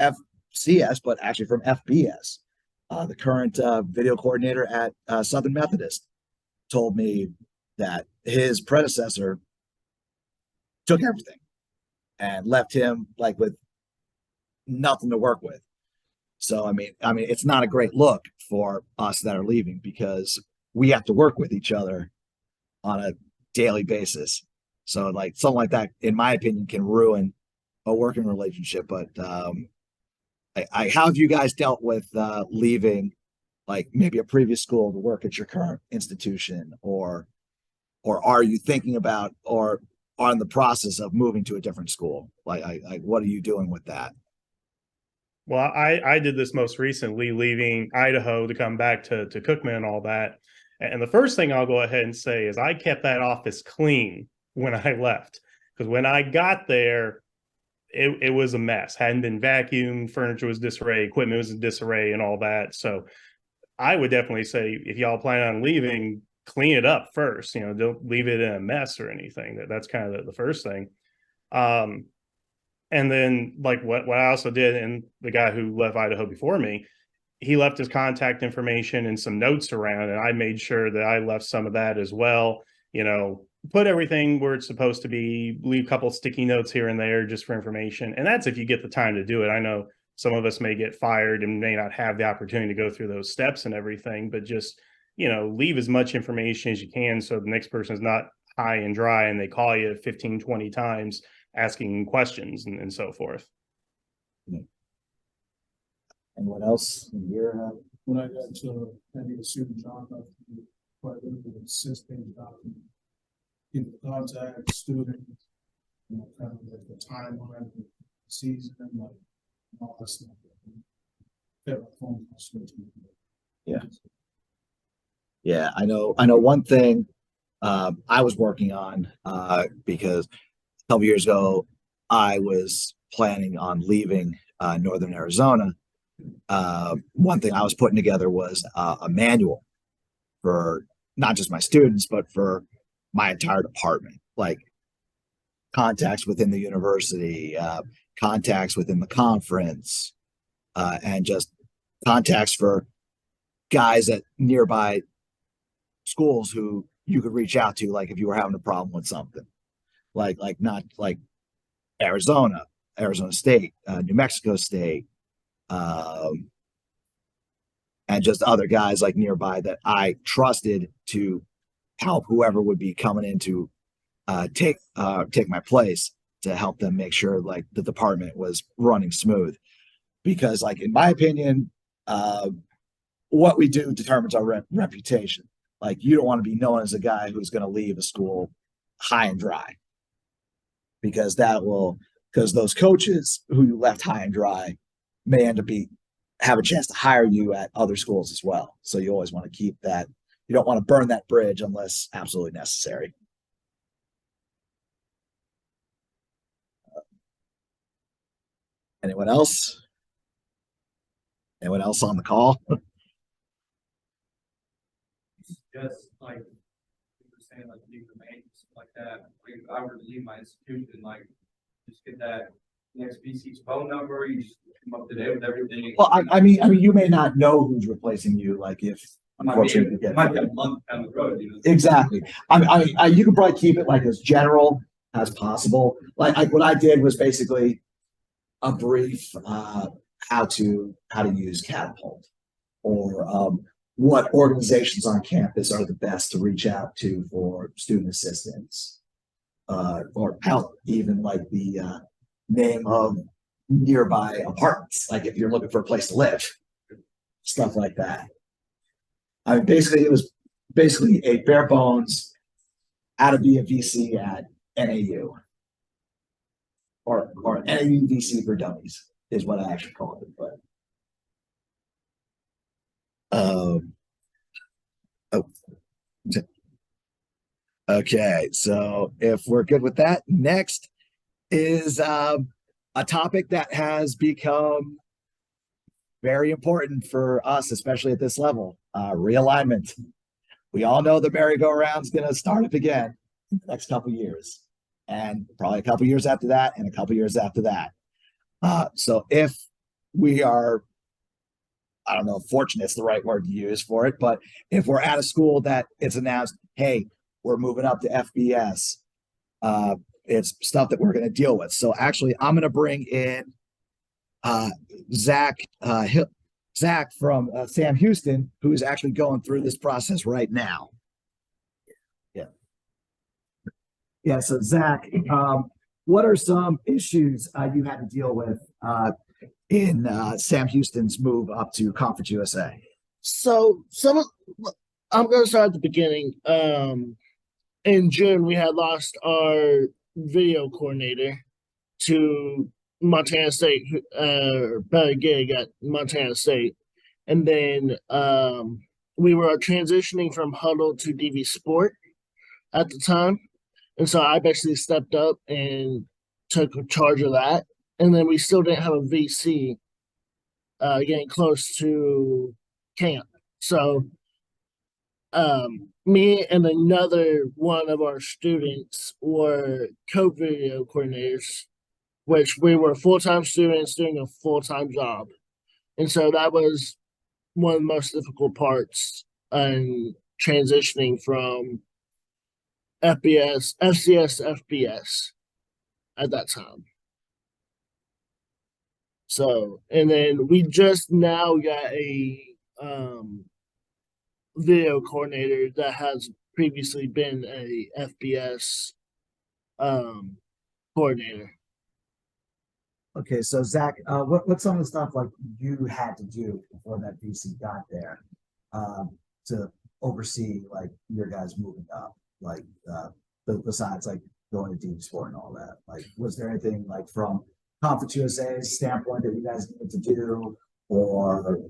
FCS, but actually from FBS. The current video coordinator at Southern Methodist told me that his predecessor took everything and left him like with nothing to work with. So I mean, it's not a great look for us that are leaving because we have to work with each other on a daily basis. So like something like that, in my opinion, can ruin a working relationship. But how have you guys dealt with leaving, like maybe a previous school to work at your current institution, or are you thinking about or are in the process of moving to a different school? Like what are you doing with that? Well, I did this most recently, leaving Idaho to come back to Cookman and all that. And the first thing I'll go ahead and say is I kept that office clean when I left, because when I got there, it was a mess. Hadn't been vacuumed, furniture was disarray, equipment was in disarray, and all that. So I would definitely say if y'all plan on leaving, clean it up first. You know, don't leave it in a mess or anything. That's kind of the first thing. And then like what I also did, and the guy who left Idaho before me, he left his contact information and some notes around, and I made sure that I left some of that as well. You know, put everything where it's supposed to be, leave a couple sticky notes here and there just for information. And that's if you get the time to do it. I know some of us may get fired and may not have the opportunity to go through those steps and everything, but just, you know, leave as much information as you can so the next person is not high and dry and they call you 15, 20 times asking questions and so forth. And what else in your When I got to having a student job, I quite a bit of assisting, people contact, students, kind of like the timeline, the season, like all that stuff. Yeah, phone calls. Yeah, I know one thing I was working on because a couple years ago I was planning on leaving Northern Arizona. One thing I was putting together was a manual for not just my students, but for my entire department, like contacts within the university, contacts within the conference, and just contacts for guys at nearby schools who you could reach out to, like if you were having a problem with something, like not like Arizona, Arizona State, New Mexico State, and just other guys like nearby that I trusted to help whoever would be coming in to take my place, to help them make sure like the department was running smooth. Because like in my opinion, what we do determines our reputation. Like you don't want to be known as a guy who's going to leave a school high and dry, because those coaches who you left high and dry may end up have a chance to hire you at other schools as well. So you always want to keep that. You don't want to burn that bridge unless absolutely necessary. Anyone else? Anyone else on the call? Just like you were saying, like leave the main stuff like that. Like if I were to leave my institution, like just get that next VC's phone number, you just come up to date with everything. Well, I mean, you may not know who's replacing you. Like if unfortunately, it might be a month down the road, you know. Exactly. You can probably keep it like as general as possible. Like what I did was basically a brief how to use Catapult, or what organizations on campus are the best to reach out to for student assistance, or help, even like the name of nearby apartments, like if you're looking for a place to live, stuff like that. I mean, basically, it was basically a bare bones how to be a VC at NAU, or NAU VC for Dummies is what I actually call it. But oh, okay. So if we're good with that, next is a topic that has become very important for us, especially at this level: realignment. We all know the merry-go-round's going to start up again in the next couple of years, and probably a couple of years after that, and a couple of years after that. So if we are, I don't know if fortunate is the right word to use for it, but if we're at a school that it's announced, hey, we're moving up to FBS, it's stuff that we're going to deal with. So actually, I'm going to bring in Zach from Sam Houston, who is actually going through this process right now. Yeah. So Zach, what are some issues you had to deal with in Sam Houston's move up to Conference USA? So I'm going to start at the beginning. In June, we had lost our video coordinator to Montana State, better gig at Montana State. And then we were transitioning from Huddle to DV Sport at the time. And so I basically stepped up and took charge of that. And then we still didn't have a VC getting close to camp. So me and another one of our students were co-video coordinators, which we were full-time students doing a full-time job. And so that was one of the most difficult parts in transitioning from FCS to FBS at that time. So, and then we just now got a video coordinator that has previously been a FBS coordinator. Okay, so Zach, what's some of the stuff like you had to do before that VC got there, to oversee like your guys moving up, like besides like going to team sport and all that? Like, was there anything like from Conference USA's standpoint that you guys needed to do, or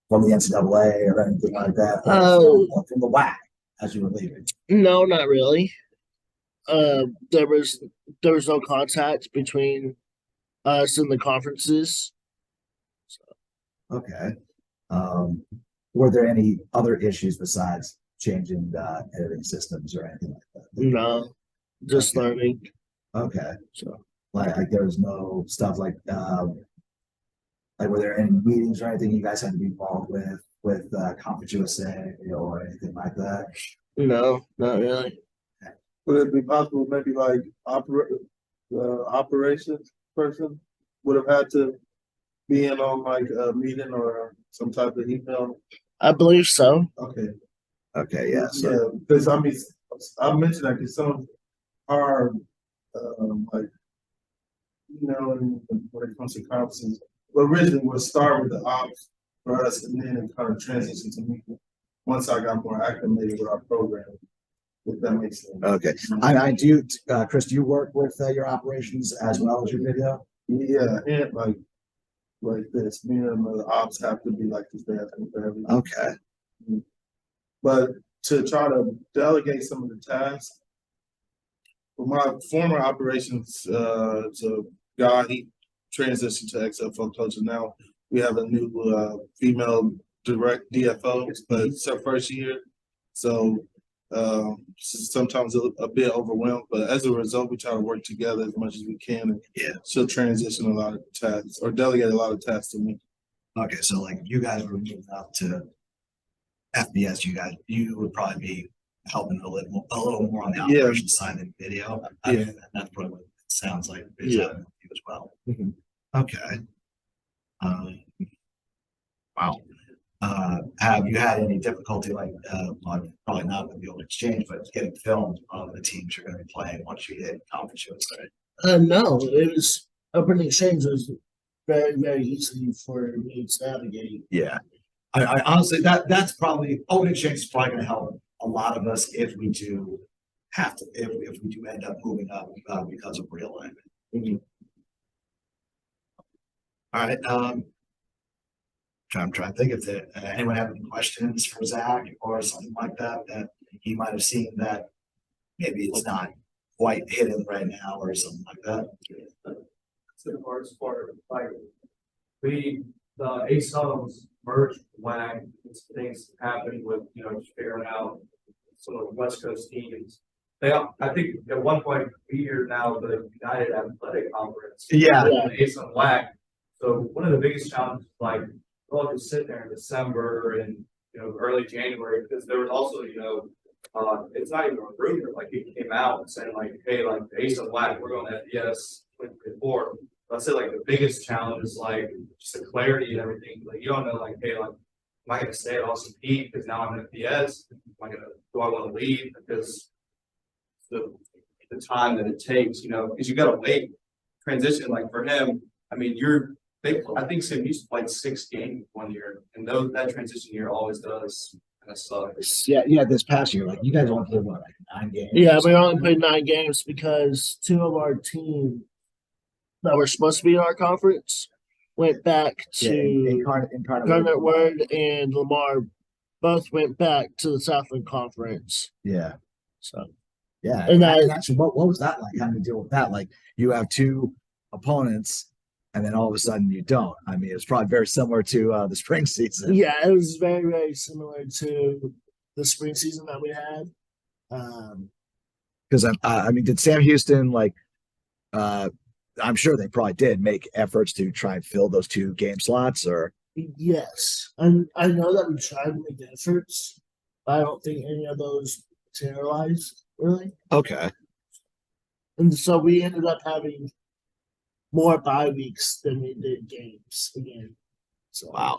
from the NCAA or anything like that, or from the WAC as you were leaving? No, not really. There was no contact between us and the conferences. Okay. Were there any other issues besides changing the editing systems or anything like that? No, just Okay. learning. Okay. So like there was no stuff like were there any meetings or anything you guys had to be involved with Conference USA or anything like that? No, not really. Would it be possible maybe like the operations person would have had to be in on like a meeting or some type of email? I believe so. Okay. Okay, yeah. So Yeah, because I mean, I mentioned that because some are like, when it comes to conferences, well, originally we'll start with the ops for us and then it kind of transition to me once I got more acclimated with our program, if that makes sense. okay. I do, Chris, do you work with your operations as well as your video? Yeah, and like this, me and the ops have to be like this, they have to be for everything. Okay. But to try to delegate some of the tasks, for my former operations, so guy, he transitioned to XFL coach, and now we have a new female direct DFO, but it's her first year, so sometimes a bit overwhelmed. But as a result, we try to work together as much as we can, and she'll transition a lot of tasks or delegate a lot of tasks to me. Okay, so like you guys were moving up to FBS, you would probably be helping a little more on the operations side than video. I mean, that's probably what it sounds like. Is happening with you as well. Okay. Wow. Have you had any difficulty like probably not with the old exchange, but getting filmed of the teams you're going to be playing once you hit conference USA? No, it was open exchange was very, very easy for me to navigate. Yeah. I honestly that's probably open exchange is probably going to help a lot of us if we do have to if we do end up moving up because of realignment. All right. I'm trying to think if anyone have any questions for Zach or something like that he might have seen that maybe it's not quite hidden right now or something like that. That's the hardest part. Like the ASOs merged WAG, things happening with just figuring out some of the West Coast teams. I think at one point we are now the United Athletic Conference. Yeah. The ASO WAG. So one of the biggest challenges, like we'll have to sit there in December and early January, because there was also it's not even a rumor, like it came out saying like, hey, like the ASO WAG, we're going to FBS 2024. I'd say like the biggest challenge is like just the clarity and everything. Like you don't know, like, hey, like, am I gonna stay at Austin Peay because now I'm in FBS? Do I want to leave because the time that it takes, because you gotta wait transition. Like for him, I mean, I think Sam used to play 6 games 1 year, and that transition year always does kind of suck. Yeah, this past year, like you guys only played what, like 9 games? Yeah, we only played 9 games because 2 of our team that were supposed to be in our conference went back to Incarnate Word and Lamar both went back to the Southland Conference. Yeah. So yeah. And actually what was that like having to deal with that? Like you have 2 opponents and then all of a sudden you don't. I mean, it's probably very similar to the spring season. Yeah, it was very, very similar to the spring season that we had. Because I mean, did Sam Houston I'm sure they probably did make efforts to try and fill those 2 game slots, or Yes, and I know that we tried to make efforts, but I don't think any of those materialized really. okay. And so we ended up having more bye weeks than we did games again. So Wow.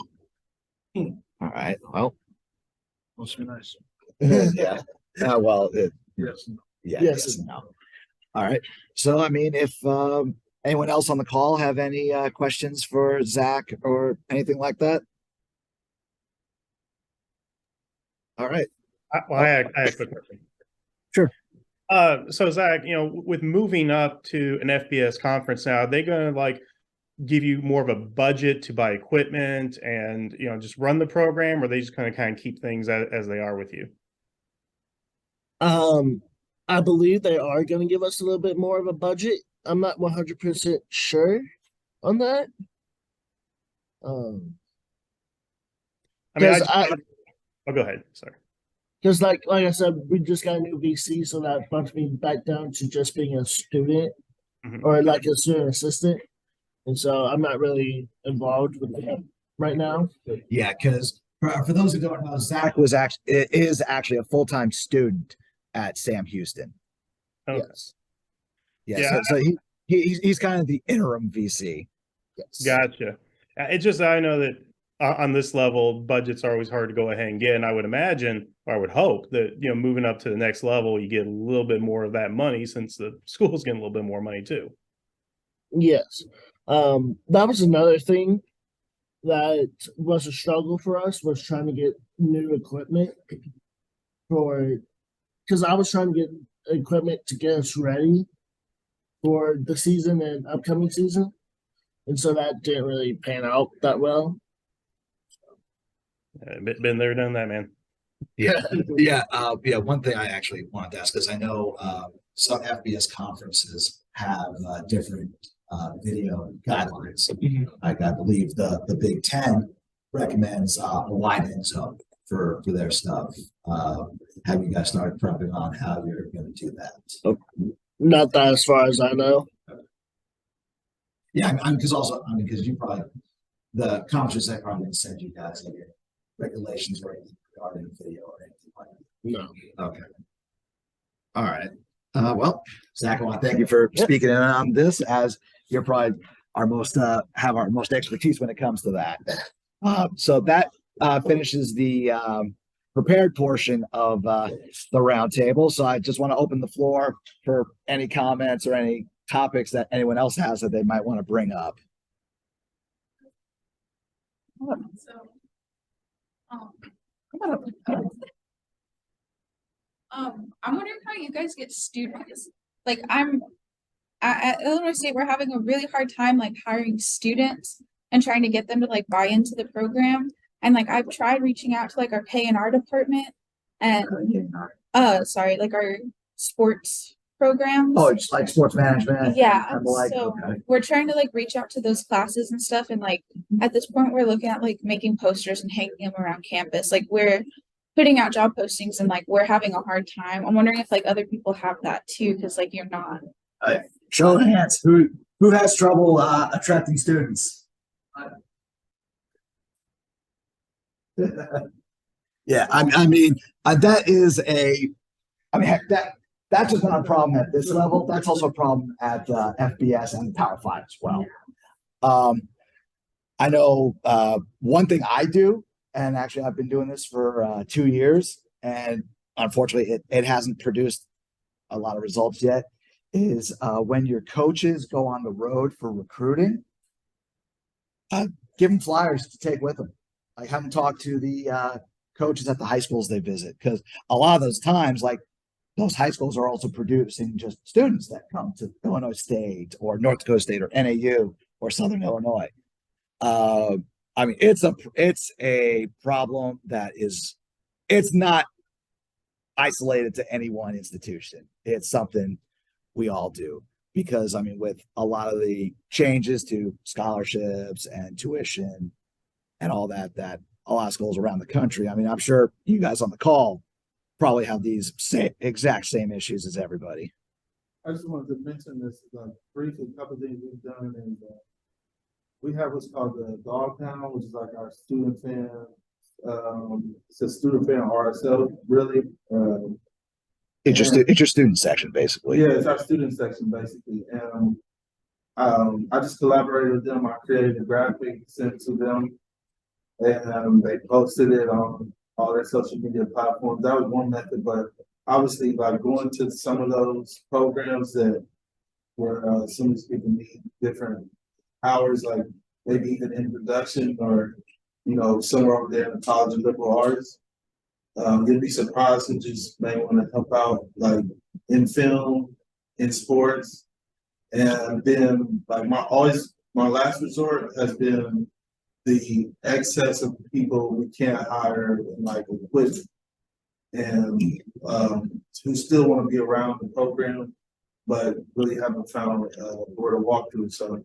All right. Well, Must be nice. yeah. Well, Yes. yeah. Yes. Yes and no. All right. So I mean, if Anyone else on the call have any questions for Zach or anything like that? All right. I had a quick question. Sure. So Zach, with moving up to an FBS conference now, are they going to like give you more of a budget to buy equipment and just run the program, or are they just going to kind of keep things as they are with you? I believe they are going to give us a little bit more of a budget. I'm not 100% sure on that. I mean, Because oh, go ahead. Sorry. Because like I said, we just got a new VC, so that bumped me back down to just being a student or like a student assistant. And so I'm not really involved with that right now. Yeah, because for those who don't know, Zach is actually a full-time student at Sam Houston. Okay. Yes. Yeah, so he's kind of the interim VC. Yes. Gotcha. It's just I know that on this level, budgets are always hard to go ahead and get, and I would imagine, or I would hope that moving up to the next level, you get a little bit more of that money since the school's getting a little bit more money too. Yes. That was another thing that was a struggle for us, was trying to get new equipment because I was trying to get equipment to get us ready for the season and upcoming season. And so that didn't really pan out that well. Been there, done that, man. Yeah. One thing I actually wanted to ask, because I know some FBS conferences have different video guidelines. Like I believe the Big Ten recommends a wide end zone for their stuff. Have you guys started prepping on how you're going to do that? Not that as far as I know. Yeah, because you probably the conferences that probably send you guys like regulations or anything regarding video or anything like that. No. Okay. All right. Well, Zach, I want to thank you for speaking in on this, as you're probably have our most expertise when it comes to that. So that finishes the prepared portion of the roundtable. So I just want to open the floor for any comments or any topics that anyone else has that they might want to bring up. I'm wondering how you guys get students. Like at Illinois State, we're having a really hard time like hiring students and trying to get them to like buy into the program. And like I've tried reaching out to like our K&R department and sorry, like our sports programs. Oh, just like sports management. Yeah. And the like. So Okay. we're trying to like reach out to those classes and stuff. And like at this point, we're looking at like making posters and hanging them around campus. Like we're putting out job postings and like we're having a hard time. I'm wondering if like other people have that too, because like you're not. Show of hands. Who has trouble attracting students? Yeah, I mean that is heck, that's just not a problem at this level. That's also a problem at FBS and Power 5 as well. I know one thing I do, and actually I've been doing this for 2 years, and unfortunately it hasn't produced a lot of results yet, is when your coaches go on the road for recruiting, give them flyers to take with them. Like have them talk to the coaches at the high schools they visit, because a lot of those times, like those high schools are also producing just students that come to Illinois State or North Dakota State or NAU or Southern Illinois. I mean, it's a problem that it's not isolated to any one institution. It's something we all do, because I mean, with a lot of the changes to scholarships and tuition and all that a lot of schools around the country, I mean, I'm sure you guys on the call probably have these exact same issues as everybody. I just wanted to mention this briefly. A couple of things we've done, and we have what's called the Dog Pound, which is like our student fan. It's a student fan RSL, really. It's your student section, basically. Yeah, it's our student section, basically. And I just collaborated with them. I created a graphic, sent it to them, and they posted it on all their social media platforms. That was one method, but obviously, like going to some of those programs that where some of these people need different hours, like maybe even introduction or, somewhere over there in the College of Liberal Arts. You'd be surprised who just may want to help out, like in film, in sports. And then like my last resort has been the excess of people we can't hire in like equipment and who still want to be around the program, but really haven't found where to walk through. So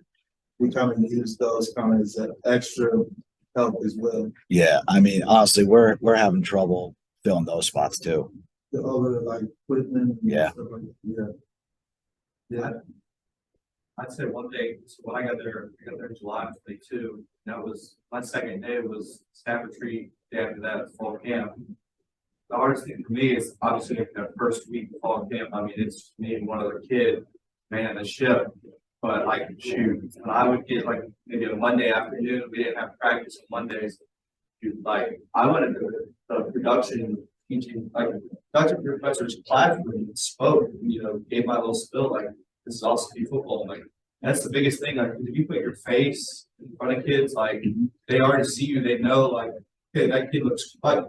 we kind of use those kind of as an extra help as well. Yeah, I mean, honestly, we're having trouble filling those spots too. The other like equipment. and Yeah. stuff like that. Yeah. I'd say one day, so when I got there in July of 22. That was my second day was staff retreat. Day after that, fall camp. The hardest thing for me is obviously that first week of fall camp. I mean, it's me and one other kid, man, the ship. But like, shoot, when I would get like maybe a Monday afternoon, we didn't have practice on Mondays. Dude, like I went into the production teaching, like production professor's classroom and spoke, gave my little spill, like this is also football. Like that's the biggest thing. Like if you put your face in front of kids, like they already see you, they know, like, hey, that kid looks like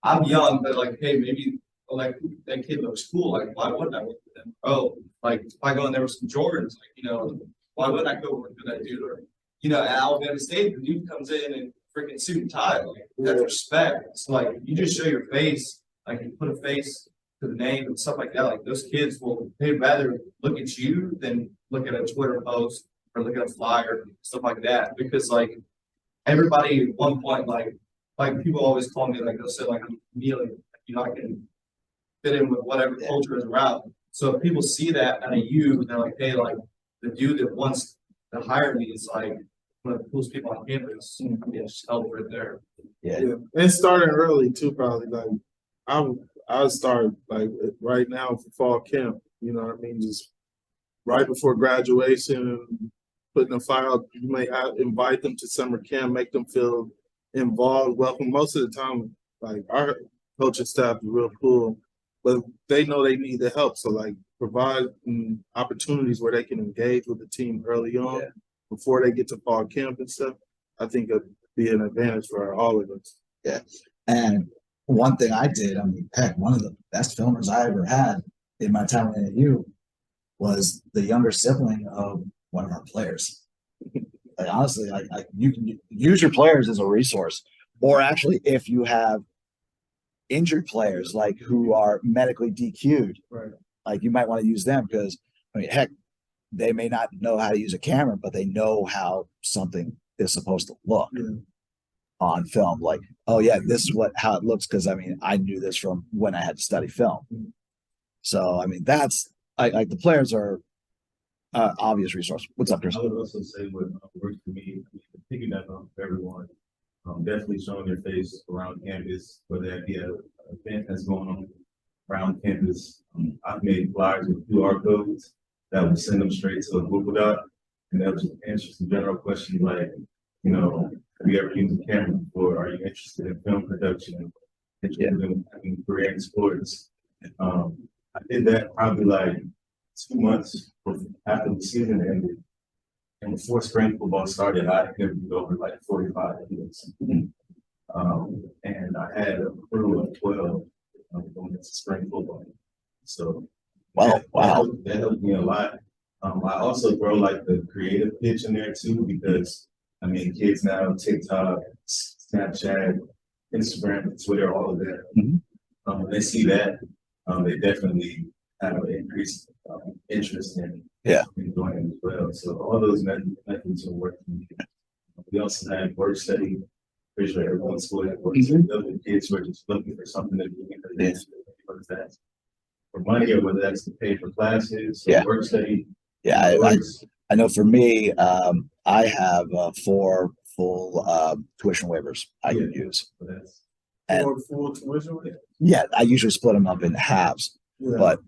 I'm young, but like, hey, maybe like that kid looks cool. Like, why wouldn't I work with them? Oh, like if I go in there with some Jordans, like, why wouldn't I go work with that dude? Or, at Alabama State, the dude comes in and freaking suit and tie, like that's respect. It's like you just show your face, like you put a face to the name and stuff like that. Like those kids they'd rather look at you than look at a Twitter post or look at a flyer, stuff like that. Because like everybody at one point, like people always call me, like they'll say like I'm kneeling, I can fit in with whatever culture is around. So if people see that out of you, they're like, hey, like the dude that wants to hire me is like one of the coolest people on campus. I mean, it's just help right there. Yeah. And starting early too, probably like I start like right now for fall camp. You know what I mean? Just right before graduation, putting a fire out. You may invite them to summer camp, make them feel involved, welcome. Most of the time, like our coaching staff is real cool, but they know they need the help. So like provide opportunities where they can engage with the team early on before they get to fall camp and stuff. I think it'd be an advantage for all of us. Yeah. And one thing I did, I mean, heck, one of the best filmers I ever had in my time at AU was the younger sibling of one of our players. Like honestly, like you can use your players as a resource, or actually, if you have injured players like who are medically DQ'd, Right. like you might want to use them because I mean, heck, they may not know how to use a camera, but they know how something is supposed to look on film. Like, oh yeah, this is how it looks because I mean, I knew this from when I had to study film. So I mean, that's like the players are obvious resource. What's up, Chris? I would also say what works for me, picking that up for everyone, definitely showing their face around campus, whether that be an event that's going on around campus. I've made flyers with QR codes that would send them straight to a Google Doc, and that would just answer some general questions like, have you ever used a camera before? Are you interested in film production? Interested in creating sports? I did that probably like 2 months after the season ended. And before spring football started, I interviewed over like 45 kids. And I had a crew of 12 going into spring football. So wow. That helped me a lot. I also throw like the creative pitch in there too, because I mean, kids now, TikTok, Snapchat, Instagram, Twitter, all of that. When they see that, they definitely have an increased interest in joining as well. So all those methods are working. We also have work study. Pretty sure everyone's school has work study. The kids who are just looking for something to do because that's for money or whether that's to pay for classes, work study. Yeah, I know for me, I have 4 full tuition waivers I can use. And, full tuition? yeah, I usually split them up in halves. Yeah. But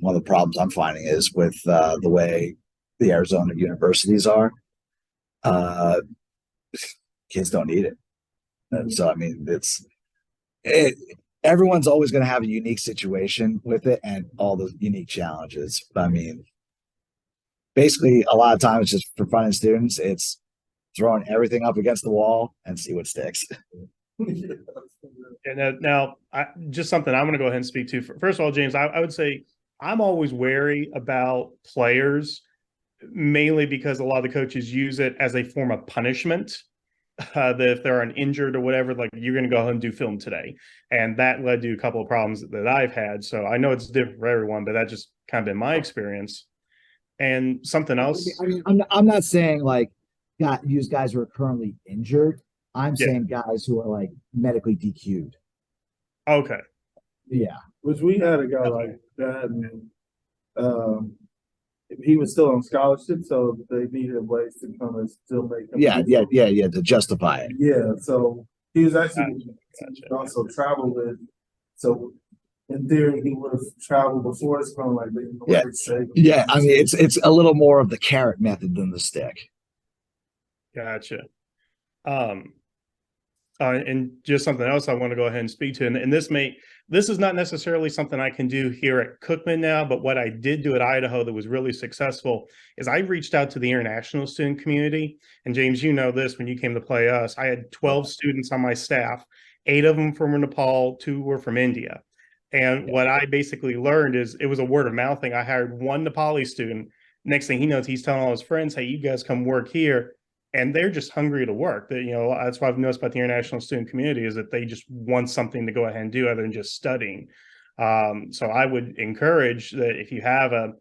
one of the problems I'm finding is with the way the Arizona universities are, kids don't need it. And so, I mean, everyone's always going to have a unique situation with it and all the unique challenges. I mean, basically a lot of times just for fun and students, it's throwing everything up against the wall and see what sticks. And now, just something I'm going to go ahead and speak to. First of all, James, I would say I'm always wary about players, mainly because a lot of the coaches use it as a form of punishment. That if they're an injured or whatever, like you're going to go ahead and do film today. And that led to a couple of problems that I've had. So I know it's different for everyone, but that just kind of been my experience. And something else. I mean, I'm not saying like use guys who are currently injured. I'm saying guys who are like medically DQ'd. Okay. Yeah. Which we had a guy like that, and he was still on scholarship, so they needed ways to kind of still make him. Yeah, to justify it. Yeah, so he was actually also traveled with, so in theory, he would have traveled before. It's kind of like Yeah, I mean, it's a little more of the carrot method than the stick. Gotcha. And just something else I want to go ahead and speak to, and this is not necessarily something I can do here at Cookman now, but what I did do at Idaho that was really successful is I reached out to the international student community. And James, you know this, when you came to play us, I had 12 students on my staff, 8 of them from Nepal, 2 were from India. And what I basically learned is it was a word of mouth thing. I hired one Nepali student. Next thing he knows, he's telling all his friends, hey, you guys come work here. And they're just hungry to work. That, you know, that's what I've noticed about the international student community is that they just want something to go ahead and do other than just studying. So I would encourage that if you have a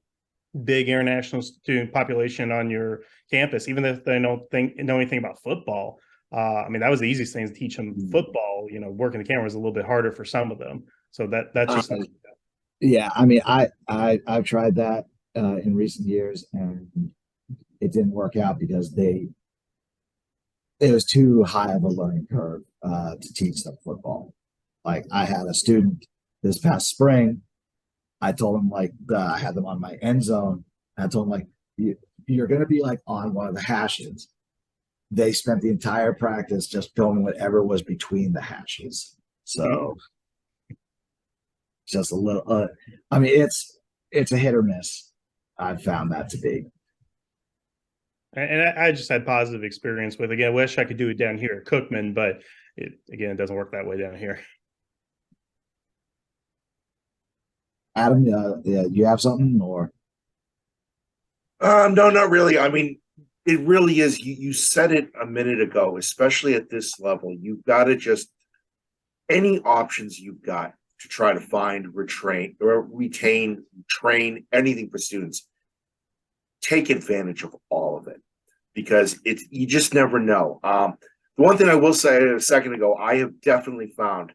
big international student population on your campus, even if they don't know anything about football, I mean, that was the easiest thing to teach them football. You know, working the camera was a little bit harder for some of them. So that's just yeah. I mean, I've tried that in recent years, and it didn't work out because it was too high of a learning curve to teach them football. Like I had a student this past spring. I told him like I had them on my end zone. And I told him like you're going to be like on one of the hashes. They spent the entire practice just going whatever was between the hashes. So just a little. I mean, it's a hit or miss. I've found that to be. And I just had positive experience with. Again, I wish I could do it down here at Cookman, but it doesn't work that way down here. Adam, you have something or? No, not really. I mean, it really is. You said it a minute ago, especially at this level. You've got to just any options you've got to try to find, retain, train anything for students. Take advantage of all of it because you just never know. The one thing I will say a second ago, I have definitely found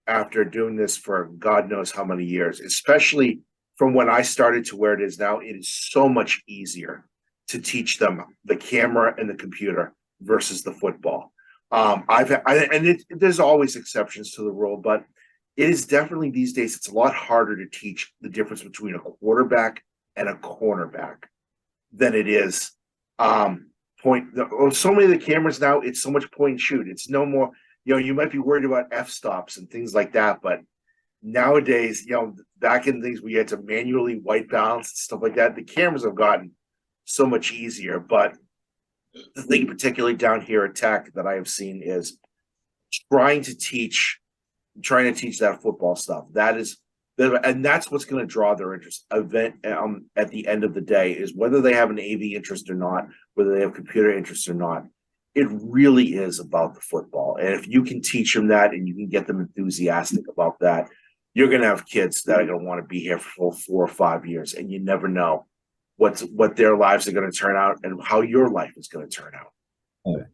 after doing this for God knows how many years, especially from when I started to where it is now, it is so much easier to teach them the camera and the computer versus the football. There's always exceptions to the rule, but it is definitely these days, it's a lot harder to teach the difference between a quarterback and a cornerback than it is so many of the cameras now, it's so much point and shoot. It's no more, you might be worried about f-stops and things like that, but nowadays, back in things we had to manually white balance and stuff like that, the cameras have gotten so much easier. But the thing particularly down here at Tech that I have seen is trying to teach that football stuff. And that's what's going to draw their interest. At the end of the day is whether they have an AV interest or not, whether they have computer interest or not. It really is about the football. And if you can teach them that and you can get them enthusiastic about that, you're going to have kids that are going to want to be here for 4 or 5 years. And you never know what their lives are going to turn out and how your life is going to turn out. Okay.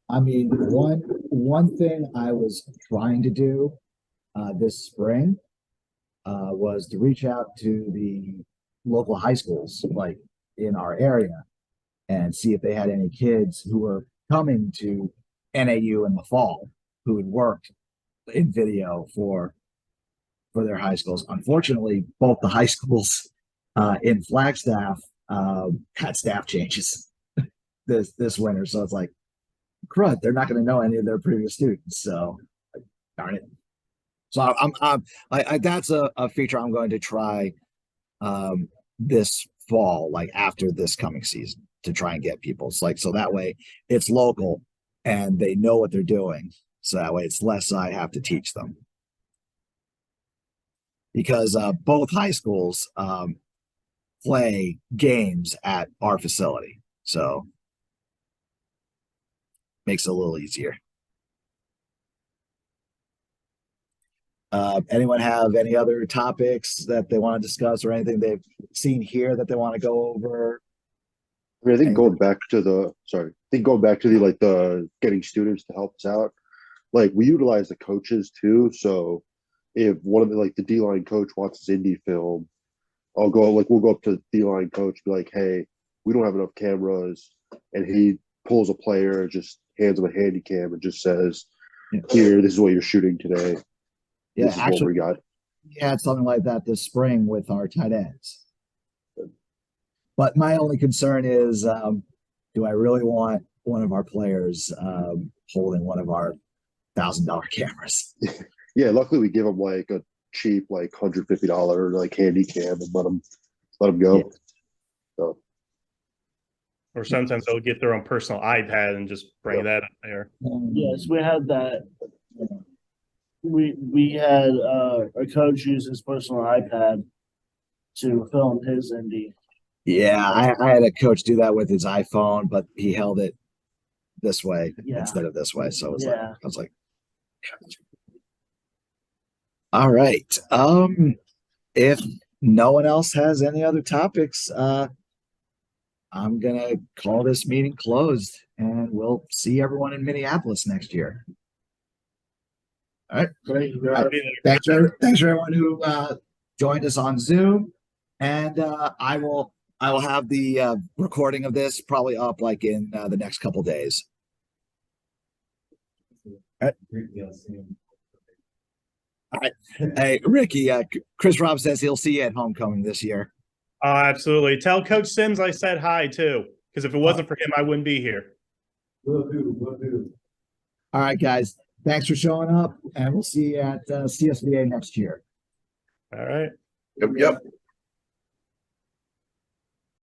I mean, one thing I was trying to do this spring was to reach out to the local high schools, like in our area, and see if they had any kids who were coming to NAU in the fall who had worked in video for their high schools. Unfortunately, both the high schools in Flagstaff had staff changes this winter, so it's like, crud, they're not going to know any of their previous students. So, darn it. So I that's a feature I'm going to try this fall, like after this coming season, to try and get people. It's like, so that way it's local and they know what they're doing. So that way it's less I have to teach them. Because both high schools play games at our facility. So makes it a little easier. Anyone have any other topics that they want to discuss or anything they've seen here that they want to go over? I mean, I think going back to the like the getting students to help us out, like we utilize the coaches too. So if one of the like the D-line coach wants his indie film, we'll go up to the D-line coach, be like, hey, we don't have enough cameras, and he pulls a player, just hands him a handy cam and just says, here, this is what you're shooting today. Yeah, this is actually, what we got. we had something like that this spring with our tight ends. But my only concern is, do I really want one of our players holding one of our $1,000 cameras? Yeah, luckily we give them like a cheap, like $150 like handy cam and let them go. Yeah. So Or sometimes they'll get their own personal iPad and just bring that up there. Yes, we had that. We had a coach use his personal iPad to film his indie. Yeah, I had a coach do that with his iPhone, but he held it this way instead of this way. So it was like, I was like, all right. If no one else has any other topics, I'm gonna call this meeting closed, and we'll see everyone in Minneapolis next year. All right. Great. Thanks for everyone who joined us on Zoom, and I will have the recording of this probably up like in the next couple days. All right. Hey, Ricky, Chris Robb says he'll see you at homecoming this year. Absolutely. Tell Coach Sims I said hi too, because if it wasn't for him, I wouldn't be here. Will do. All right, guys. Thanks for showing up, and we'll see you at CSVA next year. All right. Yep.